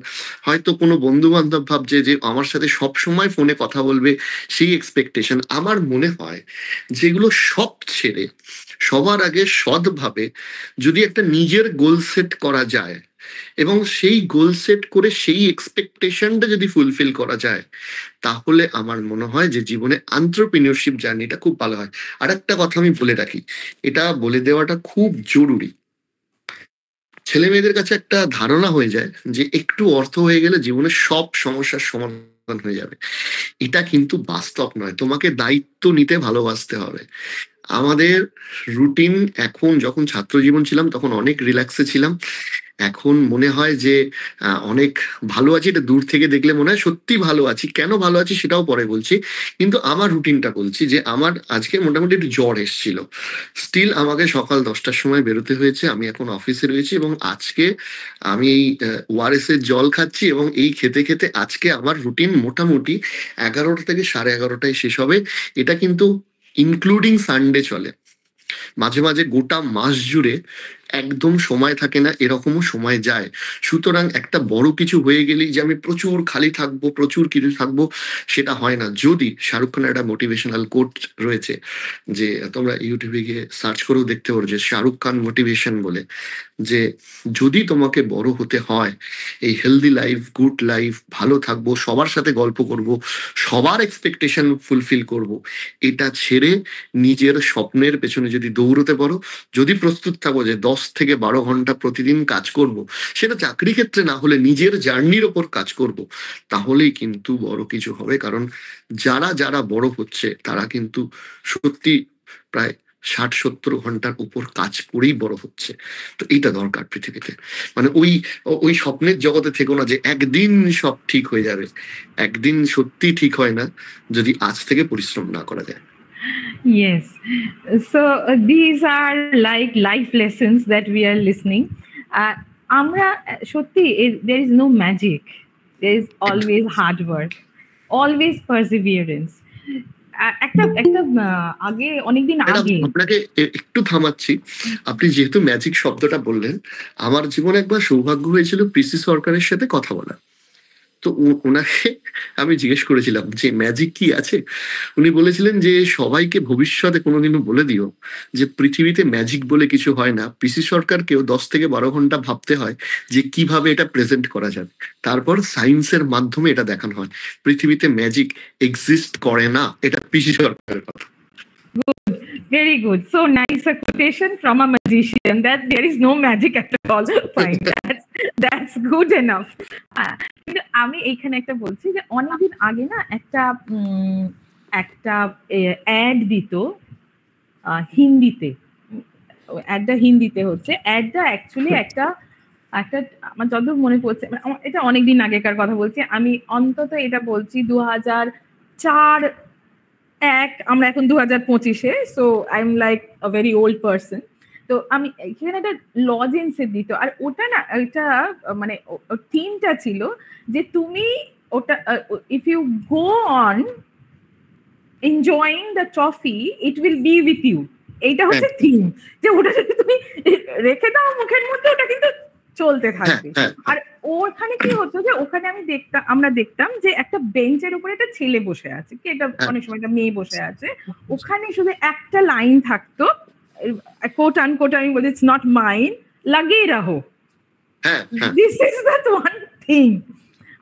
হয়তো কোনো বন্ধু বান্ধব ভাবছে যে আমার সাথে সব সময় ফোনে কথা বলবে, সেই এক্সপেকটেশন। আমার মনে হয় যেগুলো সব ছেড়ে সবার আগে সৎভাবে যদি একটা নিজের গোল সেট করা যায় এবং সেই গোল সেট করে সেই এক্সপেকটেশনটা যদি ফুলফিল করা যায়, তাহলে আমার মনে হয় যে জীবনে এন্টারপ্রেনিয়রশিপ জার্নিটা খুব ভালো হয়। আর একটা কথা আমি বলে রাখি, এটা বলে দেওয়াটা খুব জরুরি। ছেলে মেয়েদের কাছে একটা ধারণা হয়ে যায় যে একটু অর্থ হয়ে গেলে জীবনের সব সমস্যার সমাধান হয়ে যাবে। এটা কিন্তু বাস্তব নয়। তোমাকে দায়িত্ব নিতে ভালোবাসতে হবে। আমাদের রুটিন এখন, যখন ছাত্র জীবন ছিলাম তখন অনেক রিল্যাক্সে ছিলাম, এখন মনে হয় যে অনেক ভালো আছি। এটা দূর থেকে দেখলে মনে হয় সত্যি ভালো আছি। কেন ভালো আছি সেটাও পরে বলছি, কিন্তু আমার রুটিনটা বলছি যে আমার আজকে মোটামুটি একটু জ্বর এসেছিল, স্টিল আমাকে সকাল 10টার সময় বেরোতে হয়েছে। আমি এখন অফিসে রয়েছি এবং আজকে আমি এই ওআরএস এর জল খাচ্ছি এবং এই খেতে খেতে আজকে আমার রুটিন মোটামুটি 11টা থেকে 11:30টায় শেষ হবে। এটা কিন্তু ইনক্লুডিং সানডে চলে। মাঝে মাঝে গোটা মাস জুড়ে একদম সময় থাকে না, এরকমও সময় যায়। সুতরাং একটা বড় কিছু হয়ে গেলেই যে আমি প্রচুর খালি থাকবো, প্রচুর কিছু থাকবো, সেটা হয় না। যদি শাহরুখ খানের একটা মোটিভেশনাল কোট রয়েছে, যে তোমরা ইউটিউবে গিয়ে সার্চ করেও দেখতে পারো, যে শাহরুখ খান মোটিভেশন বলে, যে যদি তোমাকে বড় হতে হয়, এই হেলদি লাইফ, গুড লাইফ, ভালো থাকবো, সবার সাথে গল্প করব, সবার এক্সপেকটেশন ফুলফিল করব, এটা ছেড়ে নিজের স্বপ্নের পেছনে যদি দৌড়তে পারো, যদি প্রস্তুত থাকো যে 10 থেকে 12 ঘন্টা প্রতিদিন কাজ করব, সেটা চাকরি ক্ষেত্রে না হলে নিজের জার্নির ওপর কাজ করব, তাহলেই কিন্তু বড় কিছু হবে। কারণ যারা যারা বড় হচ্ছে তারা কিন্তু সত্যি প্রায় 60-70 ঘন্টার উপর কাজ করেই বড় হচ্ছে। তো এইটা দরকার পৃথিবীতে। মানে ওই স্বপ্নের জগতে থেকো না যে একদিন সব ঠিক হয়ে যাবে। একদিন সত্যি ঠিক হয় না যদি আজ থেকে পরিশ্রম না করা যায়। Yes. So these are like life lessons that we are listening. আমরা সত্যি there is no magic. There is always hard work, always perseverance. একটা একটা আগে অনেকদিন আগে আপনাকে একটু থামাচ্ছি। আপনি যেহেতু ম্যাজিক শব্দটা বললেন, আমার জীবনে একবার সৌভাগ্য হয়েছিল পিসি সরকারের সাথে কথা বলা। তো ওনাকে আমি জিজ্ঞেস করেছিলাম যে ম্যাজিক কি আছে। উনি বলেছিলেন যে সবাইকে ভবিষ্যতে কোনোদিনও বলে দিও যে পৃথিবীতে ম্যাজিক বলে কিছু হয় না। পিসি সরকারকেও 10 থেকে 12 ঘন্টা ভাবতে হয় যে কিভাবে এটা প্রেজেন্ট করা যাবে, তারপর সায়েন্সের মাধ্যমে এটা দেখানো হয়। পৃথিবীতে ম্যাজিক এক্সিস্ট করে না, এটা পিসি সরকারের কথা। Very good. So nice a quotation from a magician that there is no magic at all. Fine. That's good enough. কিন্তু আমি এইখানে একটা বলছি যে অনেকদিন আগে না একটা অ্যাড দিত হিন্দিতে। অ্যাডটা হিন্দিতে হচ্ছে, অ্যাডটা অ্যাকচুয়ালি একটা আমার যতদূর মনে পড়ছে, এটা অনেকদিন আগেকার কথা বলছি, আমি অন্তত এটা বলছি 2004 আমরা এখন 2025-এ। So I am like a very old person. তো আমি এখানে একটা লজেন্সের দিত, আর ওটা না, ওইটা মানে থিমটা ছিল যে তুমি ওটা if you go on enjoying the trophy it will be with you. এইটা হচ্ছে থিম, যে ওটা যদি তুমি রেখে দাও মুখের মধ্যে ওটা কিন্তু চলতে থাকবে। আর ওখানে কি হতো যে ওখানে আমরা দেখতাম যে একটা বেঞ্চের উপরে একটা ছেলে বসে আছে, কি এটা অনেক সময় একটা মেয়ে বসে আছে, ওখানে শুধু একটা লাইন থাকতো, কোট আনকোট, আমি বলছি ইটস নট মাইন, লাগিয়ে রাখো, this is that one thing.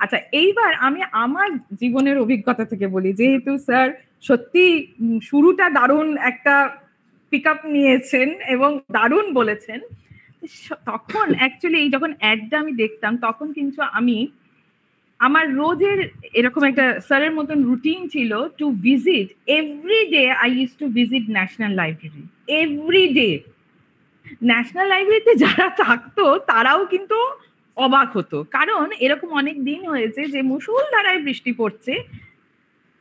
আচ্ছা, এইবার আমি আমার জীবনের অভিজ্ঞতা থেকে বলি, যেহেতু স্যার সত্যি শুরুটা দারুণ একটা পিক আপ নিয়েছেন এবং দারুণ বলেছেন, তখন অ্যাকচুয়ালি এই যখন অ্যাডটা আমি দেখতাম তখন কিন্তু আমার রোজের এরকম একটা স্যারের মতন রুটিন ছিল to visit every day. I use to visit national library every day. National লাইব্রেরিতে যারা থাকতো তারাও কিন্তু অবাক হতো, কারণ এরকম অনেক দিন হয়েছে যে মুষলধারায় বৃষ্টি পড়ছে,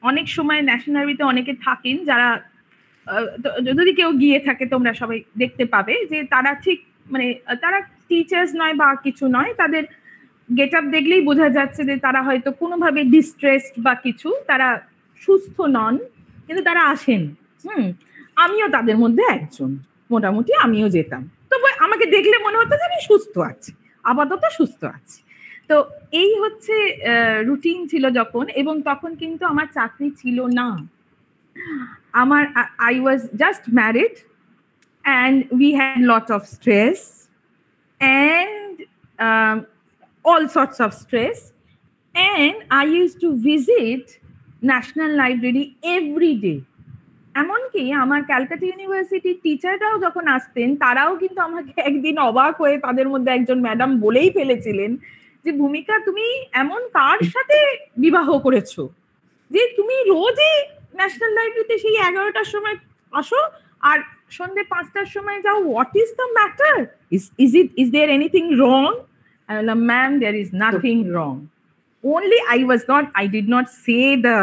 অনেক সময় ন্যাশনাল লাইব্রেরিতে অনেকে থাকেন যারা, যদি কেউ গিয়ে থাকে তোমরা সবাই দেখতে পাবে যে তারা ঠিক মানে তারা টিচার্স নয় বা কিছু নয়, তাদের গেট আপ দেখলেই বোঝা যাচ্ছে যে তারা হয়তো কোনোভাবে ডিস্ট্রেসড বা কিছু, তারা সুস্থ নন, কিন্তু তারা আসেন। আমিও তাদের মধ্যে একজন, মোটামুটি আমিও যেতাম, তবে আমাকে দেখলে মনে হতো যে আমি সুস্থ আছি, আপাতত সুস্থ আছি। তো এই হচ্ছে রুটিন ছিল যখন, এবং তখন কিন্তু আমার চাকরি ছিল না, I was just married and we had lot of stress and all sorts of stress, and I used to visit National Library every day. এমনকি আমার ক্যালকাটা ইউনিভার্সিটির টিচাররাও যখন আসতেন তারাও কিন্তু আমাকে একদিন অবাক হয়ে তাদের মধ্যে একজন ম্যাডাম বলেই ফেলেছিলেন যে ভূমিকা, তুমি এমন কার সাথে বিবাহ করেছো যে তুমি রোজই ন্যাশনাল লাইব্রেরিতে সেই 11টার সময় আসো আর সন্ধ্যে 5টার সময় যাও, what is the matter, is there anything wrong? I was like, ma'am, there is nothing wrong. Only I did not say the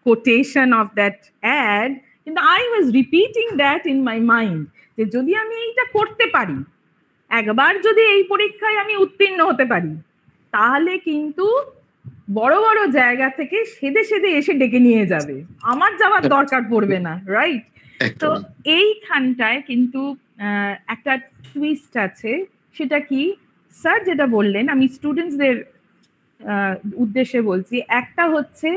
quotation of that ad, and I was repeating that in my mind. যে যদি আমি এইটা করতে পারি, একবার যদি এই পরীক্ষায় আমি উত্তীর্ণ হতে পারি, তাহলে কিন্তু বড় বড় জায়গা থেকে সেদে সেদে এসে ডেকে নিয়ে যাবে, আমার যাওয়ার দরকার পড়বে না, রাইট? তো এইখানটায় কিন্তু একটা টুইস্ট আছে, সেটা কি স্যার যেটা বললেন, আমি স্টুডেন্টসদের উদ্দেশ্যে বলছি, একটা হচ্ছে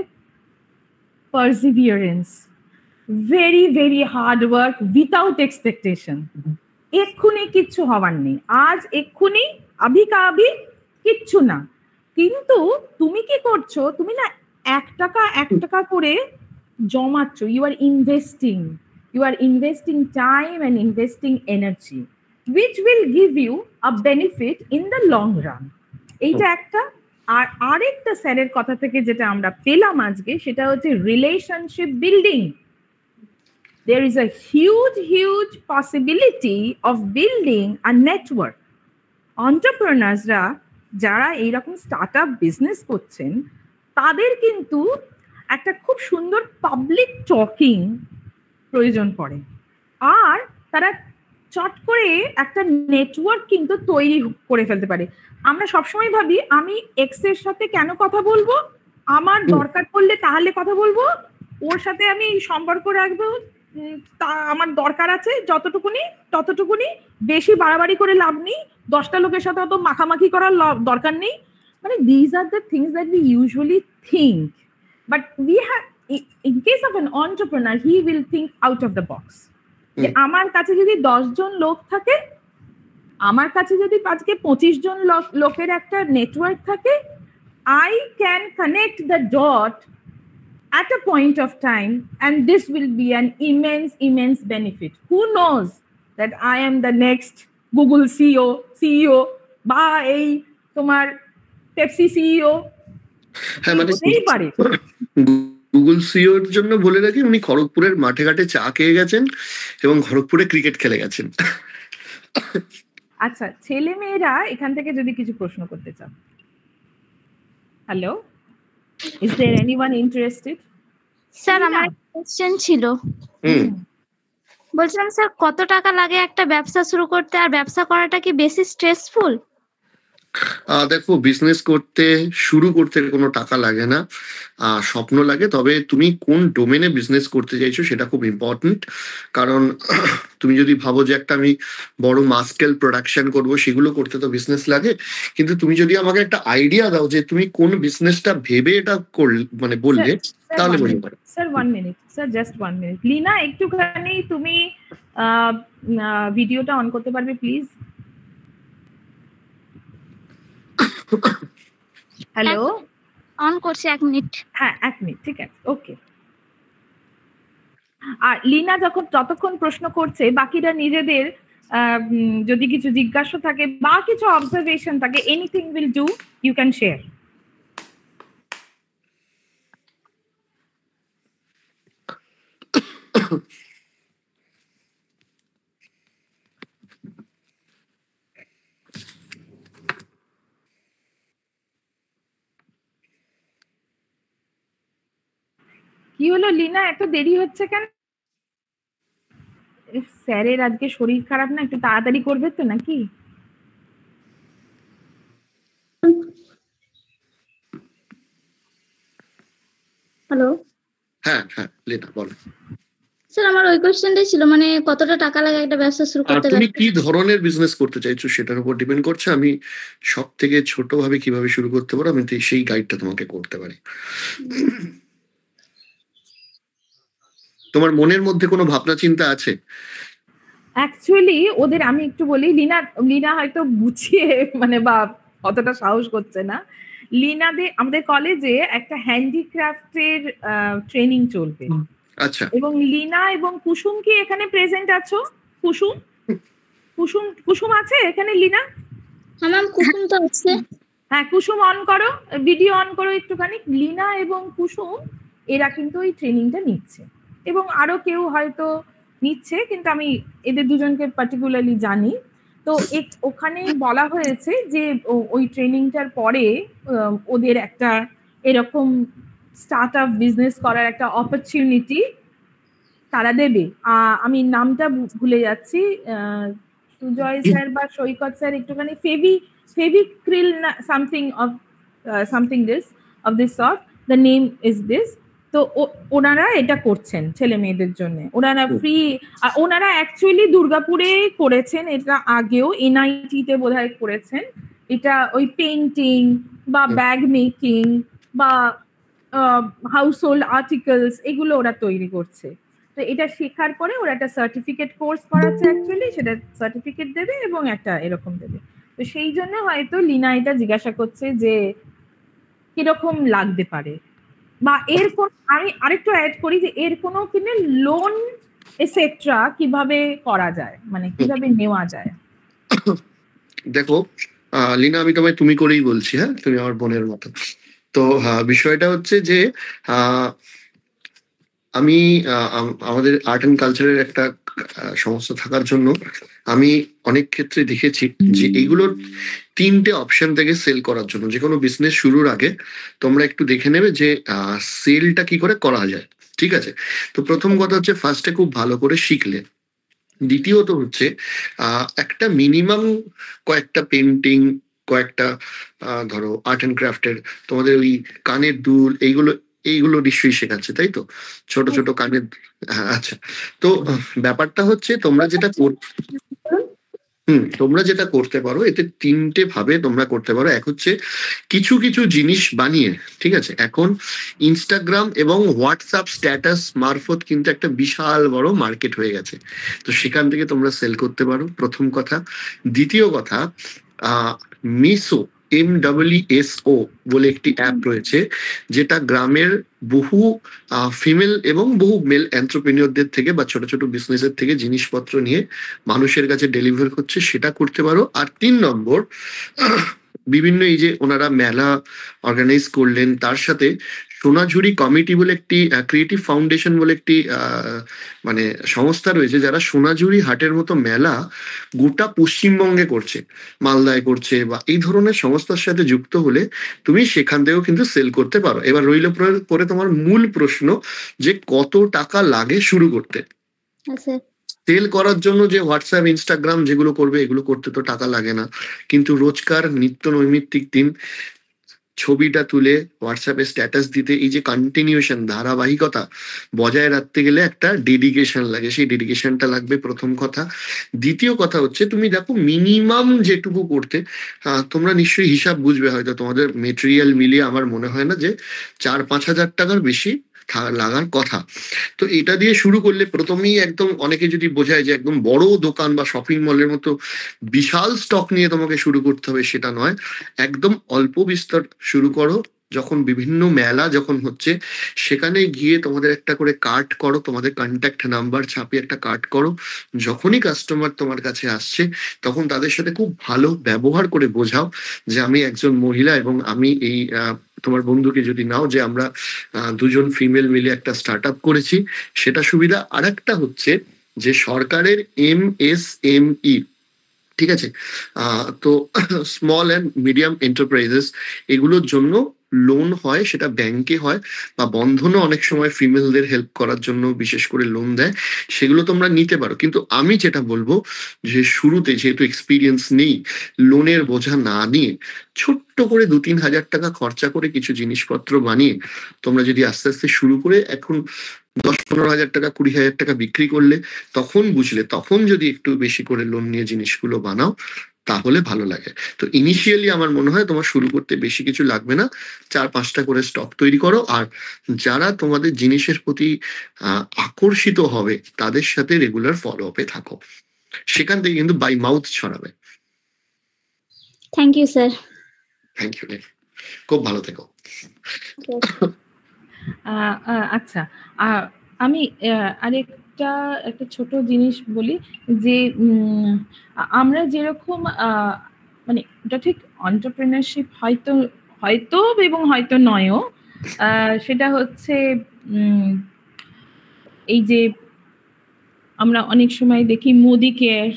perseverance, very very hard work without expectation. এক্ষুনি কিচ্ছু হওয়ার নেই, আজ এক্ষুনি আভি কাভি কিচ্ছু না, কিন্তু তুমি কি করছো, তুমি না 1 টাকা করে জমাচ্ছ, you are investing time and investing energy, which will give you a benefit in the long run. এইটা একটা। আর আরেকটা স্যারের কথা থেকে যেটা আমরা পেলাম আজকে, সেটা হচ্ছে relationship building. There is a huge possibility of building a network. Entrepreneursরা যারা এইরকম স্টার্টআপ বিজনেস করছেন, তাদের কিন্তু একটা খুব সুন্দর পাবলিক টকিং প্রয়োজন পড়ে, আর তারা চট করে একটা নেটওয়ার্ক কিন্তু তৈরি করে ফেলতে পারে। আমরা সবসময় ভাবি আমি এক্স এর সাথে কেন কথা বলবো, আমার দরকার পড়লে তাহলে কথা বলবো, ওর সাথে আমি সম্পর্ক রাখবো, তা আমার দরকার আছে ততটুকুনি, বেশি বাড়াবাড়ি করে লাভ নেই, 10টা লোকের সাথে অত মাখামাখি করার দরকার নেই। মানে these are the things that we usually think, but we have, in case of an entrepreneur, he will think out of the box. যে আমার কাছে যদি 10 জন লোক থাকে, আমার কাছে যদি আজকে 25 জন লোকের একটা নেটওয়ার্ক থাকে, I can connect the dot at a point of time, and this will be an immense benefit. Who knows that I am the next Google CEO বা এই তোমার Pepsi CEO? হ্যাঁ, মানে গুগল সিইও এর জন্য বলে রাখি, উনি খড়গপুরের মাঠে ঘাটে চা খেয়ে গেছেন এবং খড়গপুরে ক্রিকেট খেলে গেছেন। আচ্ছা, ছেলে মেয়েরা এখান থেকে যদি কিছু প্রশ্ন করতে চান। Hello, is there anyone interested? Sir, আমার কোশ্চেন ছিল। বলছিলাম স্যার, কত টাকা লাগে একটা ব্যবসা শুরু করতে, আর ব্যবসা করাটা কি বেশি স্ট্রেসফুল? দেখো, বিজনেস শুরু করতে কোনো টাকা লাগে না, স্বপ্ন লাগে। তবে তুমি কোন ডোমেনে বিজনেস করতে চাইছো সেটা খুব ইম্পর্টেন্ট। কারণ তুমি যদি ভাবো যে আমি বড় মাস স্কেল প্রোডাকশন করবো, সেগুলো করতে তো বিজনেস লাগে। কিন্তু তুমি যদি আমাকে একটা আইডিয়া দাও যে তুমি কোন বিজনেসটা ভেবে এটা মানে বললে, তাহলে বলতে পারো। Sir 1 minute, sir just 1 minute. Leena, একটুখানি তুমি ভিডিওটা অন করতে পারবে প্লিজ? হ্যালো, অন করছি, 1 মিনিট। হ্যাঁ 1 মিনিট, ঠিক আছে, ওকে। আর লীনা যতক্ষণ প্রশ্ন করছে, বাকিরা নিজেদের যদি কিছু জিজ্ঞাসা থাকে বা কিছু অবজারভেশন থাকে, anything will do, you can share. কি হলো লীনা, এত দেরি হচ্ছে কেন? স্যারের আজকে শরীর খারাপ না, একটু তাড়াতাড়ি করবে তো নাকি? হ্যালো হ্যাঁ হ্যাঁ, লীনা বলো। স্যার, আমার ওই কোশ্চেনটাই ছিল, মানে কতটা টাকা লাগে একটা ব্যবসা শুরু করতে? তুমি কি ধরনের বিজনেস করতে চাইছো সেটার উপর ডিপেন্ড করছে। আমি সব থেকে ছোট ভাবে কিভাবে শুরু করতে পারো, আমি সেই গাইডটা তোমাকে করতে পারি। তোমার মনের মধ্যে কোনো ভাবনা চিন্তা আছে? অ্যাকচুয়ালি ওদের আমি একটু বলি, লীনা হয়তো বুঝিয়ে মানে বা অতটা সাহস করছে না। আমাদের কলেজে একটা হ্যান্ডিক্রাফটের ট্রেনিং চলবে। আচ্ছা। এবং লীনা এবং কুসুম কি এখানে প্রেজেন্ট আছো? কুসুম আছে এখানে? লীনা? হ্যাঁ ম্যাম, কুসুম তো আছে। হ্যাঁ, কুসুম অন করো, ভিডিও অন করো একটুখানি। লীনা এবং কুসুম এরা কিন্তু ওই ট্রেনিংটা নিচ্ছে, এবং আরো কেউ হয়তো নিচ্ছে, কিন্তু আমি এদের দুজনকে পার্টিকুলারলি জানি। তো ওখানে বলা হয়েছে যে ওই ট্রেনিংটার পরে ওদের একটা এরকম স্টার্ট আপ বিজনেস করার একটা অপরচুনিটি তারা দেবে। আমি নামটা ভুলে যাচ্ছি, সুজয় স্যার বা সৈকত স্যার একটুখানি Fevicryl something this of this sort, the name is this. তো ওনারা এটা করছেন ছেলে মেয়েদের জন্য, ওনারা ফ্রি। ওনারা অ্যাকচুয়ালি দুর্গাপুরে করেছেন এটা আগেও, এনআইটি তে বোধহয় করেছেন এটা। ওই পেইন্টিং বা ব্যাগ মেকিং বা হাউস হোল্ড আর্টিকেলস, এগুলো ওরা তৈরি করছে। তো এটা শেখার পরে ওরা একটা সার্টিফিকেট কোর্স করাচ্ছে, অ্যাকচুয়ালি সেটা সার্টিফিকেট দেবে এবং একটা এরকম দেবে। তো সেই জন্য হয়তো লীনা এটা জিজ্ঞাসা করছে যে কিরকম লাগতে পারে, বা আমি আরেকটু অ্যাড করি যে এর কোনো কিনে লোন এসেট্রা কিভাবে করা যায়, মানে কিভাবে নেওয়া যায়। দেখো লীনা, আমি তোমায় তুমি করেই বলছি, হ্যাঁ, তুমি আমার বোনের মতো। তো বিষয়টা হচ্ছে যে আমি আমাদের আর্ট অ্যান্ড কালচারের একটা সংস্থা থাকার জন্য আমি অনেক ক্ষেত্রে দেখেছি যে এইগুলোর 3টে অপশন থেকে সেল করার জন্য। যে কোনো বিজনেস শুরুর আগে তোমরা একটু দেখে নেবে যে সেলটা কি করে করা যায়, ঠিক আছে? তো প্রথম কথা হচ্ছে ফার্স্টে খুব ভালো করে শিখলে। দ্বিতীয়ত হচ্ছে একটা মিনিমাম কয়েকটা পেন্টিং, কয়েকটা ধরো আর্ট অ্যান্ড ক্রাফটের, তোমাদের ওই কানের দুল, এইগুলো নিশ্চয়ই শেখাচ্ছে, তাই তো? ছোট ছোট কানের। আচ্ছা। তো ব্যাপারটা হচ্ছে তোমরা যেটা করতে পারো, এতে 3টে ভাবে তোমরা করতে পারো। এক হচ্ছে কিছু কিছু জিনিস বানিয়ে, ঠিক আছে? এখন ইনস্টাগ্রাম এবং হোয়াটসঅ্যাপ স্ট্যাটাস মারফত কিন্তু একটা বিশাল বড় মার্কেট হয়ে গেছে। তো সেখান থেকে তোমরা সেল করতে পারো, প্রথম কথা। দ্বিতীয় কথা, মিশো, MSSO বলে একটি অ্যাপ রয়েছে, যেটা গ্রামের বহু ফিমেল এবং বহু মেল এন্টারপ্রেনিয়রদের থেকে বা ছোট ছোট বিজনেসের থেকে জিনিসপত্র নিয়ে মানুষের কাছে ডেলিভার করছে, সেটা করতে পারো। আর 3 নম্বর, বিভিন্ন এই যে ওনারা মেলা অর্গানাইজ করলেন, তার সাথে সোনাঝুরি কমিটি বলে একটি ক্রিয়েটিভ ফাউন্ডেশন বলে একটি মানে সংস্থা রয়েছে, যারা সোনাঝুরি হাটের মতো মেলা গোটা পশ্চিমবঙ্গে করছে, মালদায় করছে, বা এই ধরনের সংস্থার সাথে যুক্ত হলে তুমি সেখান থেকেও কিন্তু সেল করতে পারো। এবার রইল পরে তোমার মূল প্রশ্ন যে কত টাকা লাগে শুরু করতে। সেল করার জন্য যে হোয়াটসঅ্যাপ, ইনস্টাগ্রাম যেগুলো করবে, এগুলো করতে তো টাকা লাগে না, কিন্তু রোজকার নিত্য নৈমিত্তিক দিন ছবিটা তুলে হোয়াটসঅ্যাপে স্ট্যাটাস দিতে, এই যে কন্টিনিউশন, ধারাবাহিকতা বজায় রাখতে গেলে একটা ডেডিকেশন লাগে। সেই ডেডিকেশনটা লাগবে, প্রথম কথা। দ্বিতীয় কথা হচ্ছে, তুমি দেখো মিনিমাম যেটুকু করতে, তোমরা নিশ্চয়ই হিসাব বুঝবে, হয়তো তোমাদের মেটেরিয়াল মিলিয়ে আমার মনে হয় না যে 4-5 হাজার টাকার বেশি লাগার কথা। তো এটা দিয়ে শুরু করলে প্রথমেই একদম, অনেকে যদি বোঝায় যে একদম বড় দোকান বা শপিং মলের মতো বিশাল স্টক নিয়ে তোমাকে শুরু করতে হবে, সেটা নয়। একদম অল্প বিস্তর শুরু করো। যখন বিভিন্ন মেলা যখন হচ্ছে, সেখানে গিয়ে তোমাদের একটা করে কার্ড করো, তোমাদের কন্ট্যাক্ট নাম্বার ছাপিয়ে একটা কার্ড করো। যখনই কাস্টমার তোমার কাছে আসছে, তখন তাদের সাথে খুব ভালো ব্যবহার করে বোঝাও যে আমি একজন মহিলা এবং আমি এই তোমার বন্ধুকে যদি নাও, যে আমরা দুজন ফিমেল মিলে একটা স্টার্ট আপ করেছি, সেটা সুবিধা। আর একটা হচ্ছে যে সরকারের MSME, ঠিক আছে, তো স্মল অ্যান্ড মিডিয়াম এন্টারপ্রাইজেস, এগুলোর জন্য লোন হয়, সেটা ব্যাংকে হয় বা বন্ধনও অনেক সময় ফিমেলদের হেল্প করার জন্য বিশেষ করে লোন দেয়, সেগুলো তোমরা নিতে পারো। কিন্তু আমি যেটা বলবো, যে শুরুতে যেহেতু এক্সপিরিয়েন্স নেই, লোনের বোঝা না নিয়ে ছোট্ট করে 2-3 হাজার টাকা খরচা করে কিছু জিনিসপত্র বানিয়ে তোমরা যদি আস্তে আস্তে শুরু করে, এখন 10-15 হাজার টাকা, 20 হাজার টাকা বিক্রি করলে, তখন বুঝলে, তখন যদি একটু বেশি করে লোন নিয়ে জিনিসগুলো বানাও, তাহলে ভালো লাগে। তো ইনিশিয়ালি আমার মনে হয় তোমার শুরু করতে বেশি কিছু লাগবে না, 4-5টা করে স্টক তৈরি করো। আর যারা তোমাদের জিনিসের প্রতি আকর্ষিত হবে, তাদের সাথে রেগুলার ফলো আপে থাকো, সেখান থেকে কিন্তু বাই মাউথ ছড়াবে। Thank you sir. Thank you, খুব ভালো থেকো। আচ্ছা, আমি আরেকটা একটা ছোট জিনিস বলি, যে আমরা যেরকম মানে এটা ঠিক এন্টারপ্রেনারশিপ হয়তো হয়তো এবং হয়তো নয়ও, সেটা হচ্ছে এই যে আমরা অনেক সময় দেখি মোদি কেয়ার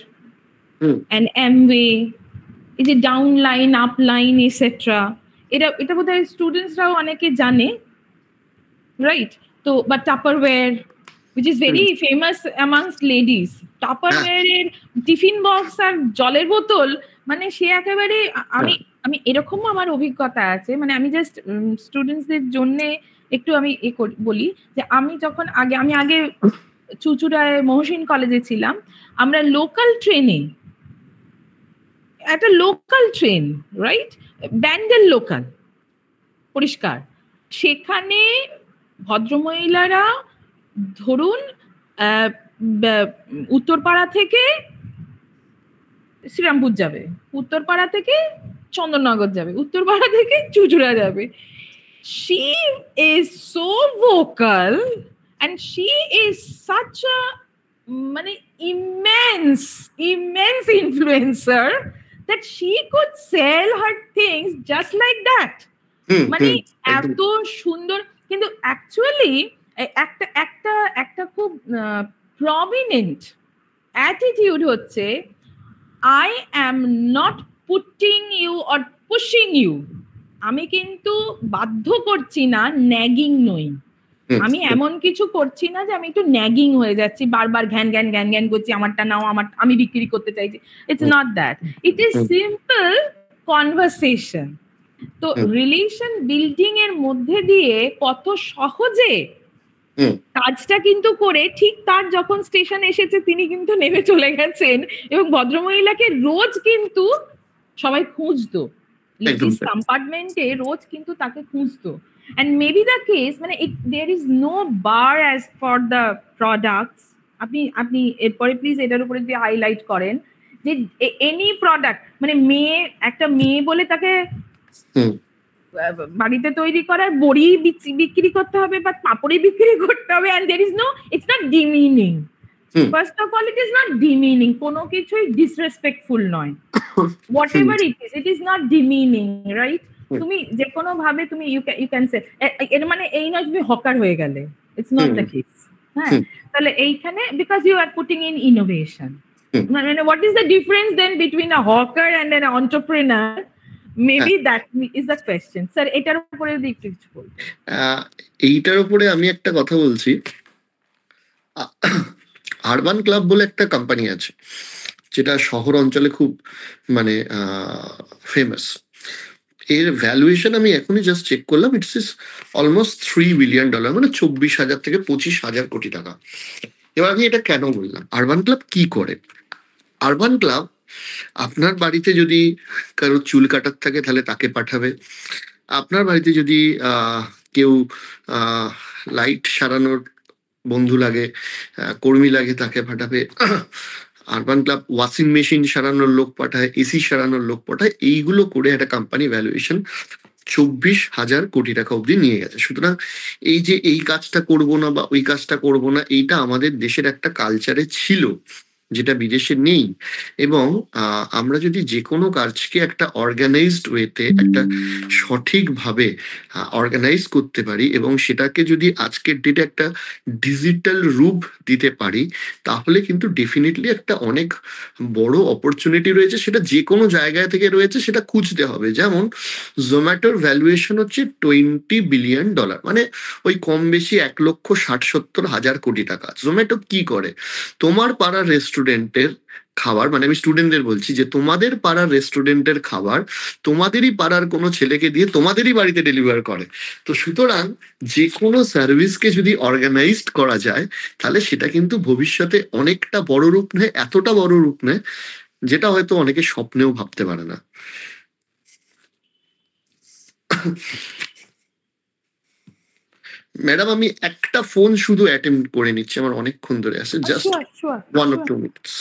অ্যান্ড এমওয়ে, এই যে down line, up line, etcetera, এটা বোধহয় স্টুডেন্টসরাও অনেকে জানে, রাইট? তো বা টাপারওয়্যার, which is very famous amongst ladies, টাপারওয়্যার এর টিফিন বক্স আর জলের বোতল, মানে সে একেবারে, আমি এরকমও আমার অভিজ্ঞতা আছে, মানে আমি জাস্ট স্টুডেন্টসদের জন্য একটু আমি বলি, যে আমি যখন আমি আগে চুচুড়ায় মহসিন কলেজে ছিলাম, আমরা লোকাল ট্রেনে, একটা local train, right, Bandel local, পরিষ্কার, সেখানে ভদ্রমহিলারা ধরুন উত্তরপাড়া থেকে শ্রীরামপুর যাবে, উত্তরপাড়া থেকে চন্দননগর যাবে, উত্তরপাড়া থেকে চুচুড়া যাবে। She is so vocal and she is such a মানে immense influencer that she could sell her things just like that. মানে এত সুন্দর, কিন্তু অ্যাকচুয়ালি একটা খুব প্রমিনেন্ট অ্যাটিটিউড হচ্ছে, I am not putting you or pushing you, আমি কিন্তু বাধ্য করছি না, ন্যাগিং নই, আমি এমন কিছু করছি না যে আমি একটু ন্যাগিং হয়ে যাচ্ছি, বারবার ঘ্যান ঘ্যান ঘ্যান ঘ্যান করছি, আমারটা নাও, আমি বিক্রি করতে চাইছি। It's not that, it is simple conversation. তো রিলেশন বিল্ডিং এর মধ্যে দিয়ে কত সহজে কাজটা কিন্তু করে, ঠিক তার যখন স্টেশন এসেছে তিনি কিন্তু নেমে চলে গেছেন, এবং ভদ্রমহিলাকে রোজ কিন্তু সবাই খুঁজতো, লেডিস কম্পার্টমেন্টে রোজ কিন্তু তাকে খুঁজতো। And maybe the case, মানে there is no bar as for the products. আপনি এরপরে প্লিজ এটার উপরে দিয়ে হাইলাইট করেন যে এনি প্রোডাক্ট, মানে একটা মেয়ে বলে তাকে বাড়িতে তৈরি করার বড়ি বিক্রি করতে হবে বা পাপড়ি বিক্রি করতে হবে, and there is no, it's not demeaning. First of all, it is not demeaning, কোনো কিছুই disrespectful নয়, whatever it is not demeaning, right? তুমি যে কোনো ভাবে তুমি ইউ ক্যান সে, এর মানে এই নয় তুমি হকার হয়ে গেলে, ইটস নট দ্য কেস। হ্যাঁ, তাহলে এইখানে because you are putting in innovation, মানে what is the difference then between a hawker and an entrepreneur? Maybe that is the question. Sir এটার উপরে যদি একটু কিছু বলুন। এইটার উপরে আমি একটা কথা বলছি, আরবান ক্লাব বলে একটা কোম্পানি আছে, যেটা শহর অঞ্চলে খুব মানে ফেমাস। এর ভ্যালুয়েশন আমি এখনই জাস্ট চেক করলাম, ইটস ইস অলমোস্ট $3 বিলিয়ন, মানে 24,000 থেকে 25,000 কোটি টাকা। এবার আমি এটা কেন বললাম? আরবান ক্লাব কি করে? আরবান ক্লাব আপনার বাড়িতে যদি কারো চুল কাটার থাকে তাহলে তাকে পাঠাবে, আপনার বাড়িতে যদি কেউ লাইট সারানোর বন্ধু লাগে, কর্মী লাগে, তাকে পাঠাবে। আরবান ক্লাব ওয়াশিং মেশিন সারানোর লোক পাঠায়, এসি সারানোর লোক পাঠায়। এইগুলো করে একটা কোম্পানি ভ্যালুয়েশন 24,000 কোটি টাকা অব্দি নিয়ে গেছে। সুতরাং এই যে এই কাজটা করব না বা ওই কাজটা করব না, এইটা আমাদের দেশের একটা কালচারে ছিল, যেটা বিদেশে নেই। এবং আমরা যদি যে কোনো কাজকে একটা অর্গানাইজড ওয়েতে, একটা সঠিকভাবে অর্গানাইজ করতে পারি এবং সেটাকে যদি আজকের ডেটে একটা ডিজিটাল রূপ দিতে পারি, তাহলে কিন্তু ডেফিনেটলি একটা অনেক বড় অপরচুনিটি রয়েছে। সেটা যে কোনো জায়গায় থেকে রয়েছে, সেটা খুঁজতে হবে। যেমন জোম্যাটোর ভ্যালুয়েশন হচ্ছে $20 বিলিয়ন, মানে ওই কম বেশি 1,60,70,000 কোটি টাকা। জোম্যাটো কি করে? তোমার পাড়ার রেস্টুরেন্টের খাবার, মানে আমি স্টুডেন্টদের বলছি যে তোমাদের পাড়ার রেস্টুরেন্টের খাবার তোমাদেরই পাড়ার কোনো ছেলেকে দিয়ে তোমাদেরই বাড়িতে ডেলিভার করে। তো সুতরাং যে কোনো সার্ভিসকে যদি অর্গানাইজড করা যায়, তাহলে সেটা কিন্তু ভবিষ্যতে অনেকটা বড় রূপ নেয়, এতটা বড় রূপ নেয় যেটা হয়তো অনেকে স্বপ্নেও ভাবতে পারে না। ম্যাডাম, আমি একটা ফোন শুধু অ্যাটেম্প করে নিচ্ছি, আমার অনেকক্ষণ ধরে আছে, জাস্ট 1 or 2 minutes.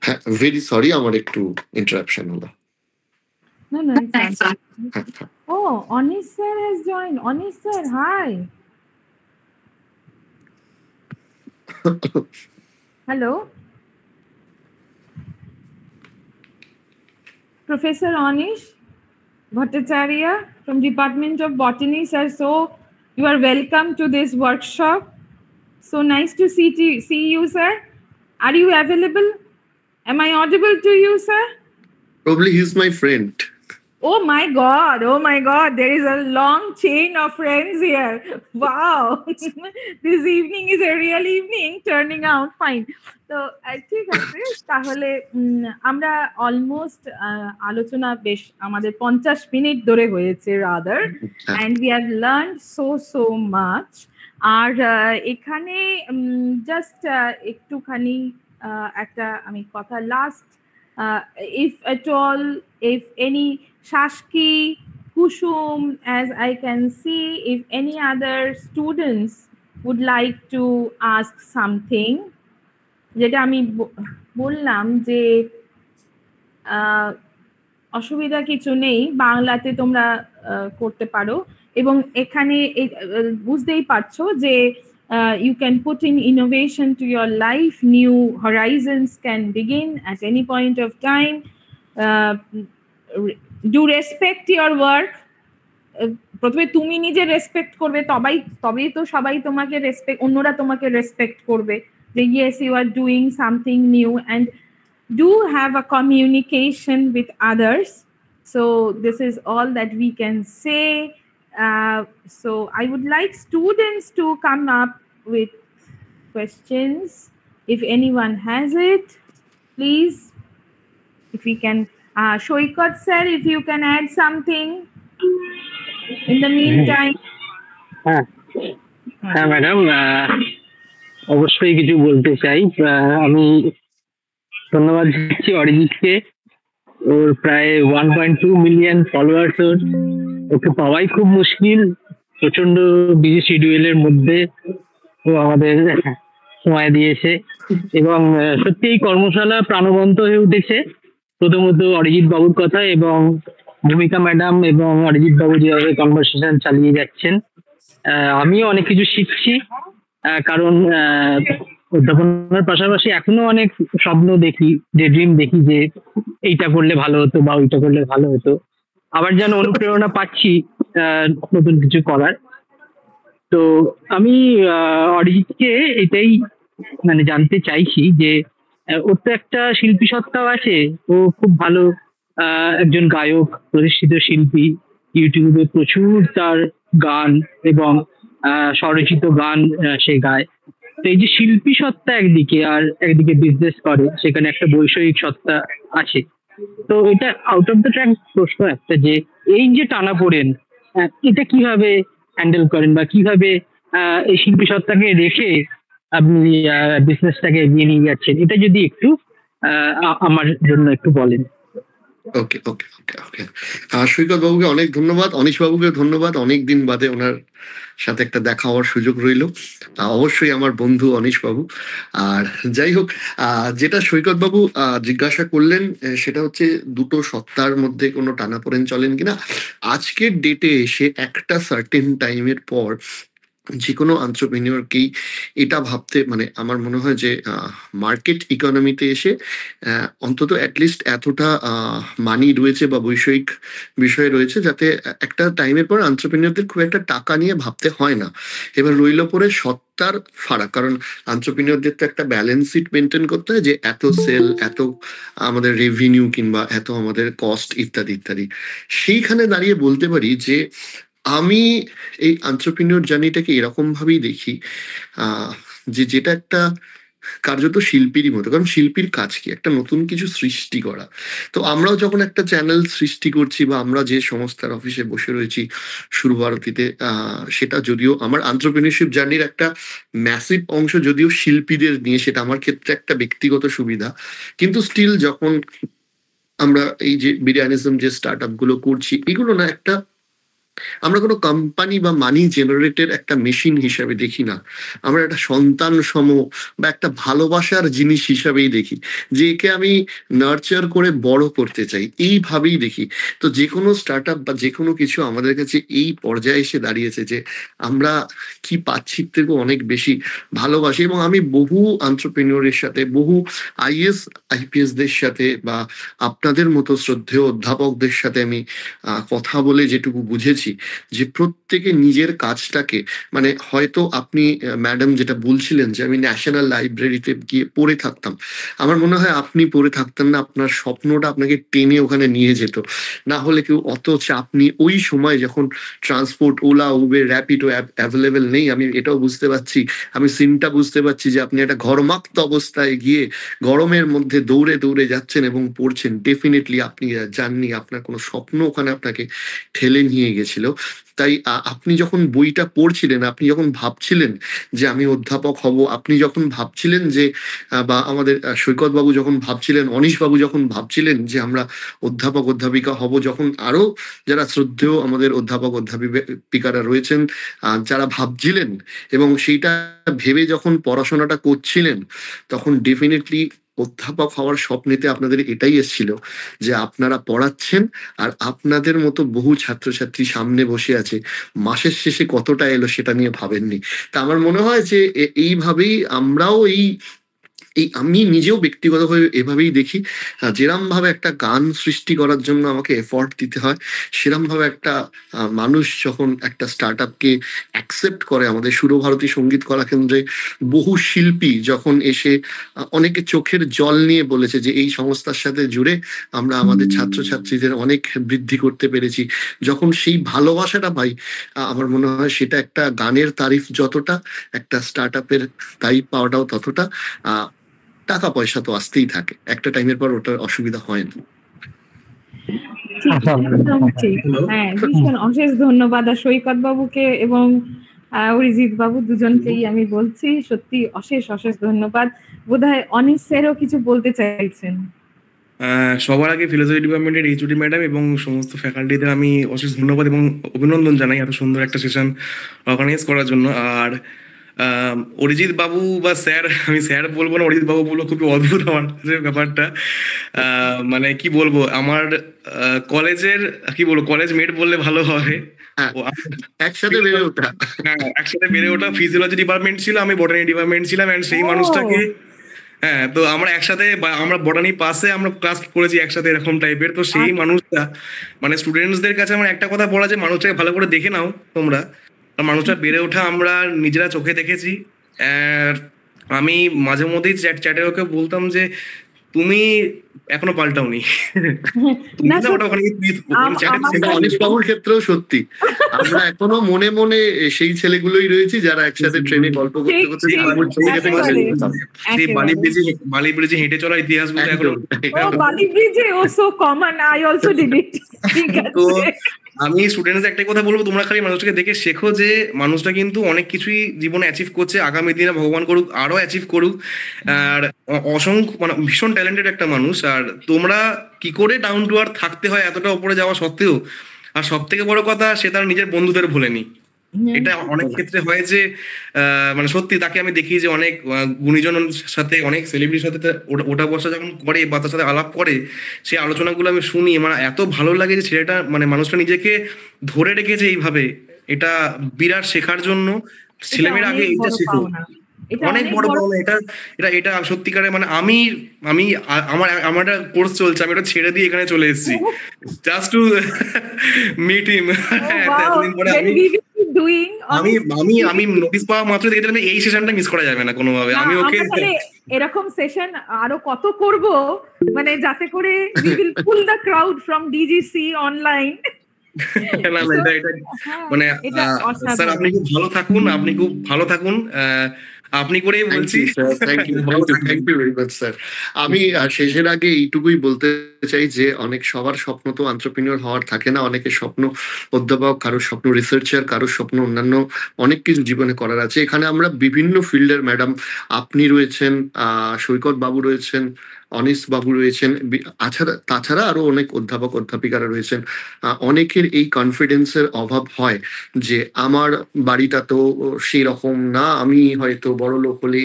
হ্যাঁ, ভেরি সরি, আমার একটু ইন্টারাপশন হলো। No, no, it's fine. Oh, Anish sir has joined. Anish sir, hi. Hello. Professor Anish Bhattacharya from Department of Botany, sir. So you are welcome to this workshop. So nice to see you, sir. Are you available? Am I audible to you, sir? Probably he's my friend. Oh my God, there is a long chain of friends here. Wow. This evening is a real evening turning out fine. তো ঠিক আছে, তাহলে আমরা almost আলোচনা বেশ আমাদের 50 minute ধরে হয়েছে rather, and we have learned so much. আর এখানে জাস্ট একটুখানি একটা আমি কথা last, if at all, if any Shashki, Kushum, as I can see, if any other students would like to ask something, যেটা আমি বললাম যে অসুবিধা কিছু নেই, বাংলাতে তোমরা করতে পারো। এবং এখানে বুঝতেই পারছো যে you can put in innovation to your life, new horizons can begin at any point of time. Do respect your work. প্রথমে তুমি নিজে রেসপেক্ট করবে, তবেই তো সবাই তোমাকে রেসপেক্ট, অন্যরা তোমাকে রেসপেক্ট করবে যে yes, you are doing something new, and do have a communication with others. So this is all that we can say. So I would like students to come up with questions. If anyone has it, please, if we can, Shoikat sir, if you can add something in the meantime. হ্যাঁ madam, অবশ্যই কিছু বলতে চাই। আমি ধন্যবাদ দিচ্ছি অরিজিৎকে ওর প্রায় 1.2 million followers. ওকে পাওয়াই খুব মুশকিল, প্রচন্ড বিজি শিডিউলের মধ্যে ও আমাদের সময় দিয়েছে এবং সত্যি এই কর্মশালা প্রাণবন্ত হয়ে উঠেছে প্রথমত অরিজিৎ বাবুর কথা এবং ভূমিকা ম্যাডাম এবং অরিজিৎ বাবু যেভাবে কনভারসেশন চালিয়ে যাচ্ছেন। আমিও অনেক কিছু শিখছি, কারণ অধ্যাপনার পাশাপাশি এখনো অনেক স্বপ্ন দেখি, যে ড্রিম দেখি যে এইটা করলে ভালো হতো বা ওইটা করলে ভালো হতো, আবার যেন অনুপ্রেরণা পাচ্ছি নতুন কিছু করার। তো আমি অরিজিৎকে এটাই মানে জানতে চাইছি যে ওর তো একটা শিল্পী সত্তাও আছে, ও খুব ভালো একজন গায়ক, প্রতিষ্ঠিত শিল্পী, ইউটিউবে প্রচুর তার গান এবং স্বরচিত গান সে গায়। তো এই যে শিল্পী সত্তা একদিকে আর একদিকে বিজনেস করে, সেখানে একটা বৈষয়িক সত্তা আছে। তো এটা আউট অফ দ্য ট্র্যাক প্রশ্ন একটা, যে এই যে টানাপোড়েন এটা কিভাবে হ্যান্ডেল করেন বা কিভাবে এই শিল্পী সত্তাকে রেখে আপনি বিজনেসটাকে এগিয়ে নিয়ে যাচ্ছেন, এটা যদি একটু আমার জন্য একটু বলেন। ওকে ওকে ওকে ওকে সৈকত বাবুকে অনেক ধন্যবাদ, অনিশ বাবুকে ধন্যবাদ। অনেকদিন বাদে ওনার সাথে একটা দেখা হওয়ার সুযোগ রইল, অবশ্যই আমার বন্ধু অনিশ বাবু। আর যাই হোক, যেটা সৈকত বাবু জিজ্ঞাসা করলেন সেটা হচ্ছে দুটো সত্তার মধ্যে কোনো টানাপোড়েন চলেন কিনা। আজকের ডেটে এসে একটা সার্টেন টাইমের পর যে কোনো এন্টারপ্রেনিউরকেই এটা ভাবতে, মানে আমার মনে হয় যে মার্কেট ইকোনমিতে এসে অন্তত অ্যাটলিস্ট এতটা মানি রয়েছে বা বৈষয়িক বিষয় রয়েছে যাতে একটা টাইমের পর এন্টারপ্রেনিউরদের খুব একটা টাকা নিয়ে ভাবতে হয় না। এবার রইল পরে সত্তার ফারাক, কারণ এন্টারপ্রেনিউরদের তো একটা ব্যালেন্স শিট মেনটেন করতে হয় যে এত সেল, এত আমাদের রেভিনিউ কিংবা এত আমাদের কস্ট ইত্যাদি ইত্যাদি। সেইখানে দাঁড়িয়ে বলতে পারি যে আমি এই এন্টারপ্রেনিউর জার্নিটাকে এরকম ভাবেই দেখি যে যেটা একটা কার্যত শিল্পীরই মতো, কারণ শিল্পীর কাজ কি একটা নতুন কিছু সৃষ্টি করা। তো আমরাও যখন একটা চ্যানেল সৃষ্টি করছি বা আমরা যে সংস্থার অফিসে বসে রয়েছি সুরভারতীতে, সেটা যদিও আমার এন্টারপ্রেনিউরশিপ জার্নির একটা ম্যাসিভ অংশ যদিও শিল্পীদের নিয়ে, সেটা আমার ক্ষেত্রে একটা ব্যক্তিগত সুবিধা, কিন্তু স্টিল যখন আমরা এই যে বিরিয়ানিজম যে স্টার্ট আপ গুলো করছি, এগুলো না একটা আমরা কোনো কোম্পানি বা মানি জেনারেটের একটা মেশিন হিসাবে দেখি না, আমরা একটা সন্তান সম বা একটা ভালোবাসার জিনিস হিসাবেই দেখি, যে একে আমি নার্চার করে বড় করতে চাই, এইভাবেই দেখি। তো যে কোনো স্টার্ট আপ বা যে কোনো কিছু আমাদের কাছে এই পর্যায়ে এসে দাঁড়িয়েছে যে আমরা কি পাচ্ছি থেকে অনেক বেশি ভালোবাসি। এবং আমি বহু এন্টারপ্রেনিউরের সাথে, বহু আইএস আইপিএস দের সাথে বা আপনাদের মতো শ্রদ্ধেয় অধ্যাপকদের সাথে আমি কথা বলে যেটুকু বুঝেছি যে প্রত্যেকে নিজের কাজটাকে, মানে হয়তো আপনি ম্যাডাম যেটা বলছিলেন যে আমি ন্যাশনাল লাইব্রেরিতে গিয়ে পড়ে থাকতাম, আমার মনে হয় আপনি পড়ে থাকতেন না, আপনার স্বপ্নটা আপনাকে টেনে ওখানে নিয়ে যেত। না হলে কেউ অত চাপ নিয়ে ওই সময় যখন transport, OLA Uber Rapido available নেই, আমি এটাও বুঝতে পারছি, আমি সিনটা বুঝতে পারছি যে আপনি একটা ঘর্মাক্ত অবস্থায় গিয়ে গরমের মধ্যে দৌড়ে দৌড়ে যাচ্ছেন এবং পড়ছেন। ডেফিনেটলি আপনি জাননি, আপনার কোনো স্বপ্ন ওখানে আপনাকে ঠেলে নিয়ে গেছিল। তাই আপনি যখন বইটা পড়ছিলেন, আপনি যখন ভাবছিলেন যে আমি অধ্যাপক হব, আপনি যখন ভাবছিলেন যে বা আমাদের সৈকত বাবু যখন ভাবছিলেন, অনিশ বাবু যখন ভাবছিলেন যে আমরা অধ্যাপক অধ্যাপিকা হব, যখন আরো যারা শ্রদ্ধেয় আমাদের অধ্যাপক অধ্যাপিকারা রয়েছেন যারা ভাবছিলেন এবং সেইটা ভেবে যখন পড়াশোনাটা করছিলেন, তখন ডেফিনেটলি অধ্যাপক হওয়ার স্বপ্নেতে আপনাদের এটাই এসেছিল যে আপনারা পড়াচ্ছেন আর আপনাদের মতো বহু ছাত্রছাত্রী সামনে বসে আছে, মাসের শেষে কতটা এলো সেটা নিয়ে ভাবেননি। তা আমার মনে হয় যে এইভাবেই আমরাও এই আমি নিজেও ব্যক্তিগতভাবে এভাবেই দেখি, যেরম ভাবে একটা গান সৃষ্টি করার জন্য আমাকে এফর্ট দিতে হয়, সেরম ভাবে একটা মানুষ যখন একটা স্টার্ট আপকে অ্যাকসেপ্ট করে, আমাদের সুরভারতী সঙ্গীত কলা কেন্দ্রে বহু শিল্পী যখন এসে অনেকে চোখের জল নিয়ে বলেছে যে এই সংস্থার সাথে জুড়ে আমরা আমাদের ছাত্রছাত্রীদের অনেক বৃদ্ধি করতে পেরেছি, যখন সেই ভালোবাসাটা পাই, আমার মনে হয় সেটা একটা গানের তারিফ যতটা, একটা স্টার্ট আপের তারিফ পাওয়াটাও ততটা। টাকা পয়সা তো আসতেই থাকে, একটা টাইমের পর ওটার অসুবিধা হয় না। একদম ঠিক। হ্যাঁ, ভীষণ অশেষ ধন্যবাদ সৈকত বাবুকে এবং অরিজিৎ বাবু দুজনকেই আমি বলছি সত্যি অশেষ অশেষ ধন্যবাদ। বোধহয় অনিশ স্যারও কিছু বলতে চাইছেন। সবার আগে ফিলোসফি ডিপার্টমেন্টের এইচওডি ম্যাডাম এবং সমস্ত ফ্যাকাল্টিদের আমি অশেষ ধন্যবাদ এবং অভিনন্দন জানাই এত সুন্দর একটা সেশন অর্গানাইজ করার জন্য। আর অরিজিৎ বাবু বা স্যার, আমি স্যার বলবো না, অরিজিৎ বাবু বলবো, খুবই অদ্ভুত আমার কাছে ব্যাপারটা। মানে কি বলবো, আমার কলেজের কি বলবো, কলেজ মেট বললে ভালো হবে। একসাথে বেড়ে ওঠা, একসাথে বেড়ে ওঠা। ফিজিওলজি ডিপার্টমেন্ট ছিল, আমি বটানি ডিপার্টমেন্ট ছিলাম, এন্ড সেই মানুষটাকে তো আমরা একসাথে, আমরা বটানি পাশে আমরা ক্লাস করেছি একসাথে, এরকম টাইপের। তো সেই মানুষটা মানে স্টুডেন্টসদের কাছে আমার একটা কথা বলা, যে মানুষটাকে ভালো করে দেখে নাও তোমরা। মানুষটা বেড়ে ওঠা আমরা নিজেরা চোখে দেখেছি। আমি মাঝে মধ্যেই চ্যাটে ওকে বলতাম যে তুমি এখনো পাল্টাওনি। অনিশ বাবুর ক্ষেত্রেও সত্যি, আমরা এখনো মনে মনে সেই ছেলেগুলোই রয়েছি যারা একসাথে ট্রেনে গল্প করতে করতে বালি ব্রিজে হেঁটে চলা ইতিহাস বলতে এখনো। বালি ব্রিজে ও so common, I also did it. ঠিক আছে, আমি স্টুডেন্টস একটাই কথা বলবো, তোমরা খালি মানুষটাকে দেখে শেখো যে মানুষটা কিন্তু অনেক কিছুই জীবনে অ্যাচিভ করছে, আগামী দিনে ভগবান করুক আরো অ্যাচিভ করুক। আর অসংখ্য মানে ভীষণ ট্যালেন্টেড একটা মানুষ। আর তোমরা কি করে ডাউন টু আর্থ থাকতে হয় এতটা উপরে যাওয়া সত্ত্বেও, আর সব থেকে বড় কথা সে তার নিজের বন্ধুদের ভোলেনি। এটা অনেক ক্ষেত্রে হয় যে মানে সত্যি তাকে আমি দেখি যে অনেক গুণীজনের সাথে, অনেক সেলিব্রিটির সাথে ওটা বসা যখন করে বা তার সাথে আলাপ করে, সেই আলোচনাগুলো আমি শুনি, মানে এত ভালো লাগে যে ছেলেটা মানে মানুষটা নিজেকে ধরে রেখেছে এইভাবে। এটা বিরাট শেখার জন্য। ছেলেমেয়ের আগে এইটা শেখো, অনেক বড় পাওনা এটা। এটা এটা সত্যিকারে মানে আমি আমার একটা কোর্স চলছে, আমি ওটা ছেড়ে দিয়ে এখানে চলে এসেছি জাস্ট টু মিট হিম। এতদিন পরে আমি নোটিস পাওয়া মাত্র দেখেছিলাম এই সেশনটা মিস করা যাবে না কোনোভাবে। আমি ওকে এরকম সেশন আরো কত করব, মানে যাতে করে we will pull the crowd from DGC online. মানে স্যার আপনি খুব ভালো থাকুন, আপনি খুব ভালো থাকুন। আপনি করেই বলছি। Thank you very much sir. আমি শেষের আগে এইটুকুই বলতে চাই যে অনেক সবার স্বপ্ন তো এন্টারপ্রেনিউর হওয়ার থাকে না, অনেকের স্বপ্ন অধ্যাপক, কারোর স্বপ্ন রিসার্চার, কারোর স্বপ্ন অন্যান্য অনেক কিছু জীবনে করার আছে। এখানে আমরা বিভিন্ন ফিল্ডের ম্যাডাম, আপনি রয়েছেন, সৈকত বাবু রয়েছেন, অনিশ বাবু রয়েছেন, তাছাড়া আরো অনেক অধ্যাপক অধ্যাপিকারা রয়েছেন। অনেকের এই কনফিডেন্সের অভাব হয় যে আমার বাড়িটা তো সেই রকম না, আমি হয়তো বড় লোক হলে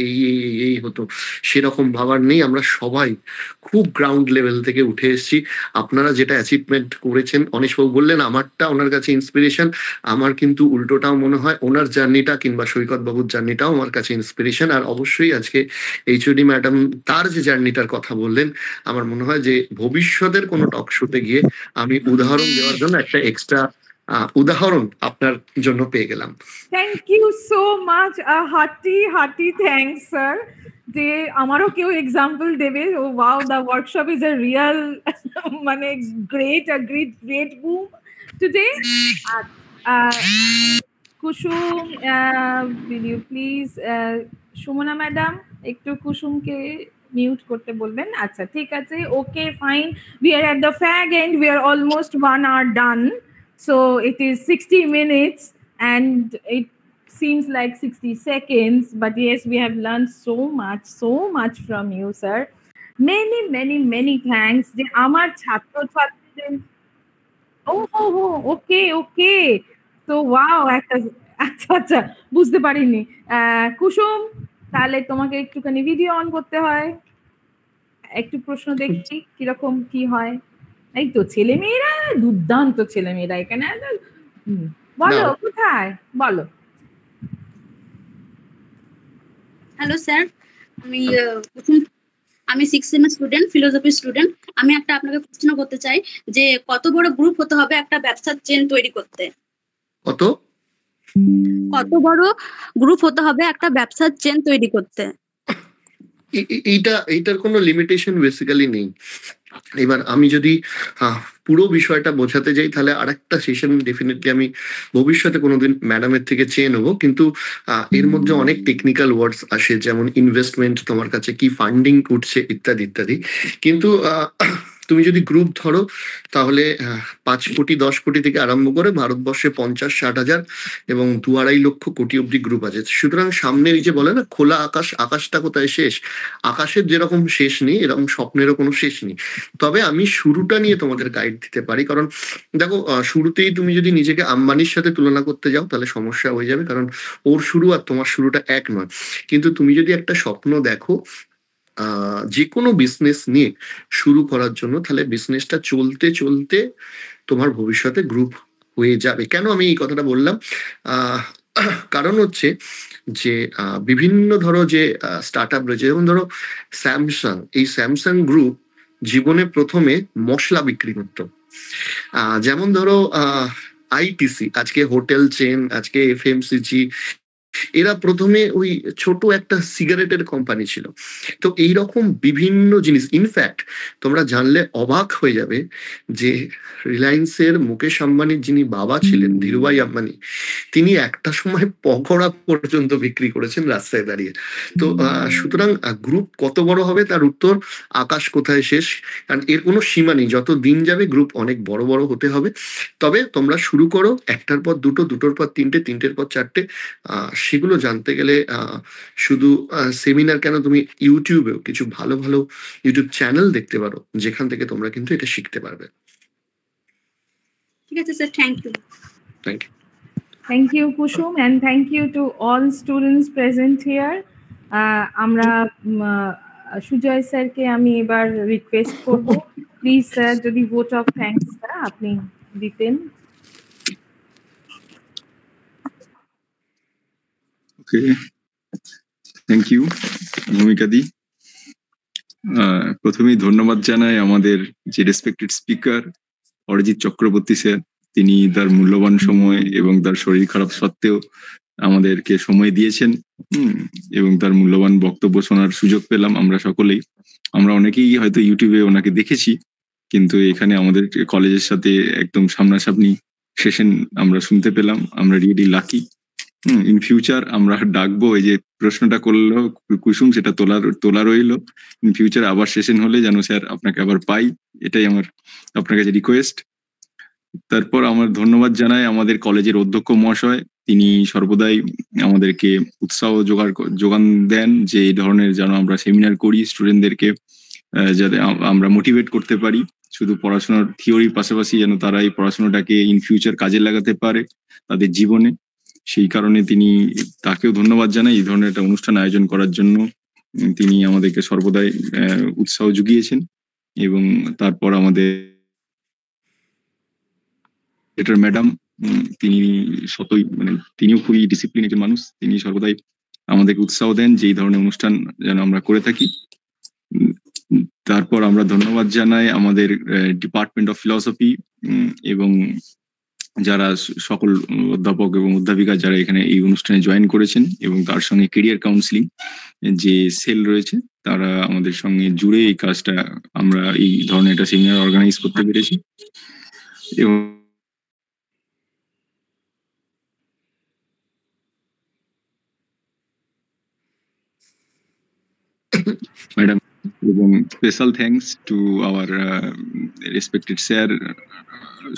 এই হতো, সেরকম ভাবার নেই। আমরা সবাই খুব গ্রাউন্ড লেভেল থেকে উঠে এসেছি। আপনারা যেটা অ্যাচিভমেন্ট করেছেন, অনিশবাবু বললেন আমারটা ওনার কাছে ইন্সপিরেশন, আমার কিন্তু উল্টোটাও মনে হয় ওনার জার্নিটা কিংবা সৈকত বাবুর জার্নিটাও আমার কাছে ইন্সপিরেশন। আর অবশ্যই আজকে এইচওডি ম্যাডাম তার যে জার্নিটার কথা বললেন, আমার মনে হয় যে ভবিষ্যতের কোনো টক শোতে গিয়ে আমি উদাহরণ দেওয়ার জন্য একটা এক্সট্রা উদাহরণ আপনার জন্য পেয়ে গেলাম। Thank you so much, hearty thanks sir, যে আমারও কেউ এক্সাম্পল দেবে। ও wow, the workshop is a real মানে great boom today. Kusum, will you please, Sumana madam একটু কুসুমকে মিউট করতে বলবেন। আচ্ছা ঠিক আছে, okay fine. We are at the fag end, we are almost 1 hour done, so it is 60 minutes and it seems like 60 seconds, but yes, we have learned so much from you sir. Many thanks যে আমার ছাত্র ছাত্রীদের। ওকে তো wow, একটা আচ্ছা বুঝতে পারিনি। কুসুম, তাহলে তোমাকে একটুখানি ভিডিও অন করতে হয়, একটু প্রশ্ন দেখি কিরকম কি হয়। এই তো ছেলেমেয়েরা দুর্দান্ত, ছেলেমেয়েরা এখানে। বলো কোথায়, বলো। হ্যালো স্যার, আমি 6th সেমের স্টুডেন্ট, ফিলোসফি স্টুডেন্ট। আমি একটা আপনাকে প্রশ্ন করতে চাই যে কত বড় গ্রুপ হতে হবে একটা ব্যবসার চেন তৈরি করতে? কত বড় গ্রুপ হতে হবে একটা ব্যবসার চেন তৈরি করতে? এইটার কোনো লিমিটেশন বেসিক্যালি নেই। এবার আমি যদি পুরো বিষয়টা বোঝাতে যাই তাহলে আরেকটা সেশন ডেফিনেটলি আমি ভবিষ্যতে কোনোদিন ম্যাডামের থেকে চেয়ে নেবো। কিন্তু এর মধ্যে অনেক টেকনিক্যাল ওয়ার্ডস আসে, যেমন ইনভেস্টমেন্ট, তোমার কাছে কি ফান্ডিং উঠছে, ইত্যাদি ইত্যাদি। কিন্তু তুমি যদি গ্রুপ ধরো তাহলে 5 কোটি 10 কোটি থেকে আরম্ভ করে ভারতবর্ষে 50-60 হাজার এবং 2-2.5 লক্ষ কোটি অব্দি গ্রুপ আছে। সুতরাং সামনে এই যে বলে না খোলা আকাশ, আকাশটা কোথায় শেষ? আকাশের যেরকম শেষ নেই, এরকম স্বপ্নেরও কোনো শেষ নেই। তবে আমি শুরুটা নিয়ে তোমাদের গাইড দিতে পারি, কারণ দেখো শুরুতেই তুমি যদি নিজেকে আম্বানির সাথে তুলনা করতে যাও তাহলে সমস্যা হয়ে যাবে, কারণ ওর শুরু আর তোমার শুরুটা এক নয়। কিন্তু তুমি যদি একটা স্বপ্ন দেখো যে কোনো বিজনেস নিয়ে শুরু করার জন্য, তাহলে বিজনেসটা চলতে চলতে তোমার ভবিষ্যতে গ্রুপ হয়ে যাবে। কেন আমি এই কথাটা বললাম? কারণ হচ্ছে যে বিভিন্ন ধরো যে স্টার্ট আপ রয়েছে, যেমন ধরো স্যামসাং, এই স্যামসাং গ্রুপ জীবনে প্রথমে মশলা বিক্রি করতো। যেমন ধরো আইটিসি, আজকে হোটেল চেন, আজকে এফএমসিজি, এরা প্রথমে ওই ছোট একটা সিগারেটের কোম্পানি ছিল। তো এইরকম বিভিন্ন জিনিস, ইনফ্যাক্ট তোমরা জানলে অবাক হয়ে যাবে যে রিলায়েন্সের মুকেশ আম্বানির যিনি বাবা ছিলেন, ধীরুভাই আম্বানি, তিনি একটা সময় পকোড়া পর্যন্ত বিক্রি করেছেন রাস্তায় দাঁড়িয়ে। তো সুতরাং গ্রুপ কত বড় হবে তার উত্তর আকাশ কোথায় শেষ, কারণ এর কোনো সীমা নেই। যত দিন যাবে গ্রুপ অনেক বড় বড় হতে হবে। তবে তোমরা শুরু করো, একটার পর দুটো, দুটোর পর তিনটে, তিনটের পর চারটে। সেগুলো জানতে গেলে শুধু সেমিনার কেন, তুমি ইউটিউবেও কিছু ভালো ভালো ইউটিউব চ্যানেল দেখতে পারো, যেখান থেকে তোমরা কিন্তু এটা শিখতে পারবে। ঠিক আছে sir, thank you. Thank you. Thank you, Kushum, and thank you to all students present here. আমরা সুজয় স্যারকে আমি এবার রিকোয়েস্ট করব, প্লিজ স্যার যদি ভোট অফ থ্যাঙ্কসটা আপনি দিতেন। ওকে, থ্যাংক ইউ ভূমিকা দি। প্রথমেই ধন্যবাদ জানাই আমাদের যে respected speaker Arijit Chakraborty sir. তিনি তার মূল্যবান সময় এবং তার শরীর খারাপ সত্ত্বেও আমাদেরকে সময় দিয়েছেন এবং তার মূল্যবান বক্তব্য শোনার সুযোগ পেলাম আমরা সকলেই। আমরা অনেকেই হয়তো ইউটিউবে ওনাকে দেখেছি, কিন্তু এখানে আমাদের কলেজের সাথে একদম সামনাসামনি সেশন আমরা শুনতে পেলাম। আমরা রিয়েলি লাকি। ইন ফিউচার আমরা ডাকবো, এই যে প্রশ্নটা করলো কুসুম, সেটা তোলা রইলো। ইন ফিউচার আবার সেশন হলে যেন স্যার আপনাকে আবার পাই, এটাই আমার আপনার কাছে রিকোয়েস্ট। তারপর আমার ধন্যবাদ জানাই আমাদের কলেজের অধ্যক্ষ মহাশয়। তিনি সর্বদাই আমাদেরকে উৎসাহ যোগান দেন যে এই ধরনের যেন আমরা সেমিনার করি, স্টুডেন্টদেরকে যাতে আমরা মোটিভেট করতে পারি শুধু পড়াশোনার থিওরির পাশাপাশি, যেন তারা এই পড়াশোনাটাকে ইন ফিউচার কাজে লাগাতে পারে তাদের জীবনে। সেই কারণে তাকেও ধন্যবাদ জানাই এই ধরনের একটা অনুষ্ঠান আয়োজন করার জন্য। তিনি আমাদেরকে সর্বদাই উৎসাহ জুগিয়েছেন। এবং তারপর আমাদের ম্যাডাম, তিনি তিনিও খুবই ডিসিপ্লিন একজন মানুষ। তিনি সর্বদাই আমাদেরকে উৎসাহ দেন যে এই ধরনের অনুষ্ঠান যেন আমরা করে থাকি। তারপর আমরা ধন্যবাদ জানাই আমাদের ডিপার্টমেন্ট অফ ফিলসফি এবং যারা সকল অধ্যাপক এবং অধ্যাপিকা যারা এখানে এই অনুষ্ঠানে জয়েন করেছেন, এবং তার সঙ্গে কেরিয়ার কাউন্সিলিং যে সেল রয়েছে, তারা আমাদের সঙ্গে জুড়ে এই কাজটা আমরা এই ধরনের একটা সেমিনার অর্গানাইজ করতে পেরেছি। এবং ম্যাডাম, এবং special thanks to our respected sir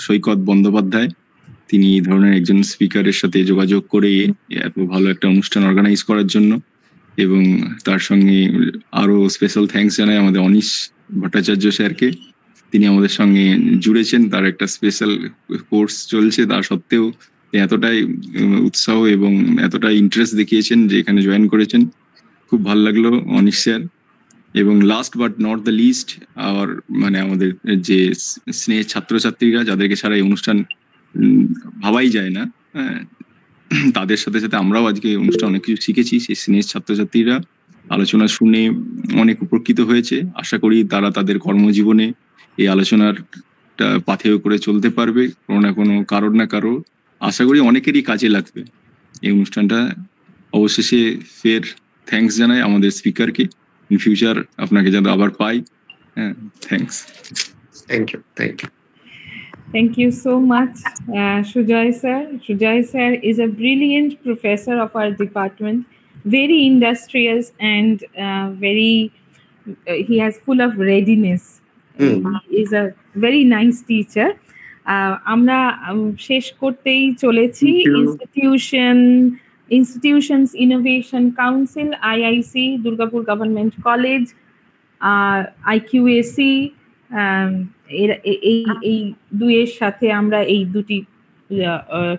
Saikat Bandyopadhyay. তিনি এই ধরনের একজন স্পিকারের সাথে যোগাযোগ করে এত ভালো একটা অনুষ্ঠান অর্গানাইজ করার জন্য। এবং তার সঙ্গে আরো স্পেশাল থ্যাঙ্কস জানাই আমাদের অনিশ ভট্টাচার্য স্যারকে। তিনি আমাদের সঙ্গে জুড়েছেন, তার একটা স্পেশাল কোর্স চলছে, তা সত্ত্বেও এতটাই উৎসাহ এবং এতটাই ইন্টারেস্ট দেখিয়েছেন যে এখানে জয়েন করেছেন। খুব ভালো লাগলো অনিশ স্যার। এবং last but not the least আমাদের যে স্নেহ ছাত্রছাত্রীরা, যাদেরকে ছাড়া এই অনুষ্ঠান ভাবাই যায় না, তাদের সাথে সাথে আমরাও আজকে এই অনুষ্ঠান অনেক কিছু শিখেছি। সেই স্নেহ ছাত্রছাত্রীরা আলোচনা শুনে অনেক উপকৃত হয়েছে। আশা করি তারা তাদের কর্মজীবনে এই আলোচনাটা পাথেয় করে চলতে পারবে কোনো না কোনো কারোর না কারো। আশা করি অনেকেরই কাজে লাগবে এই অনুষ্ঠানটা। অবশেষে ফের থ্যাঙ্কস জানাই আমাদের স্পিকারকে। ইন ফিউচার আপনাকে যেন আবার পাই। Thanks. Thank you. Thank you. Thank you so much, Sujay sir. Sujay sir is a brilliant professor of our department, very industrious and he has full of readiness. Is a very nice teacher. আমরা শেষ করতেই চলেছি। Institutions innovation council, IIC, Durgapur government college, IQAC, এই দুইয়ের সাথে আমরা, এই দুটি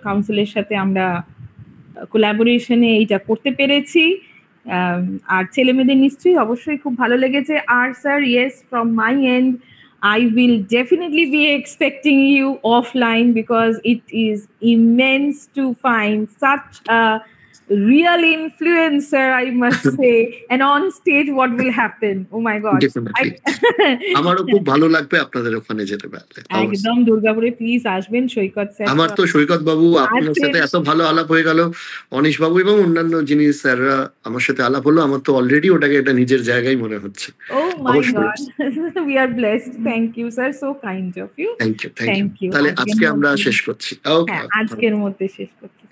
কাউন্সিলের সাথে আমরা কোলাবোরেশনে এইটা করতে পেরেছি। আর ছেলেমেয়েদের নিশ্চয়ই অবশ্যই খুব ভালো লেগেছে। আর sir, yes, from my end I will definitely be expecting you offline because it is immense to find such a real influencer, I must say, and on stage what will happen? Oh my god, definitely. আমারও খুব ভালো লাগবে আপনাদের ওখানে যেতে পারলে। একদম দুর্গাপুরে প্লিজ আসবেন সৈকত স্যার। আমার তো সৈকত বাবু আপনার সাথে এত ভালো আলাপ হয়ে গেল, অনিশ বাবু এবং অন্যান্য যিনি স্যাররা আমার সাথে আলাপ হলো, আমার তো অলরেডি ওটাকে এটা নিজের জায়গায় মনে হচ্ছে। Oh my god, we are blessed. Thank you sir, so kind of you. Thank you. তাহলে আজকে আমরা শেষ করছি। ওকে, আজকের মধ্যে শেষ করছি।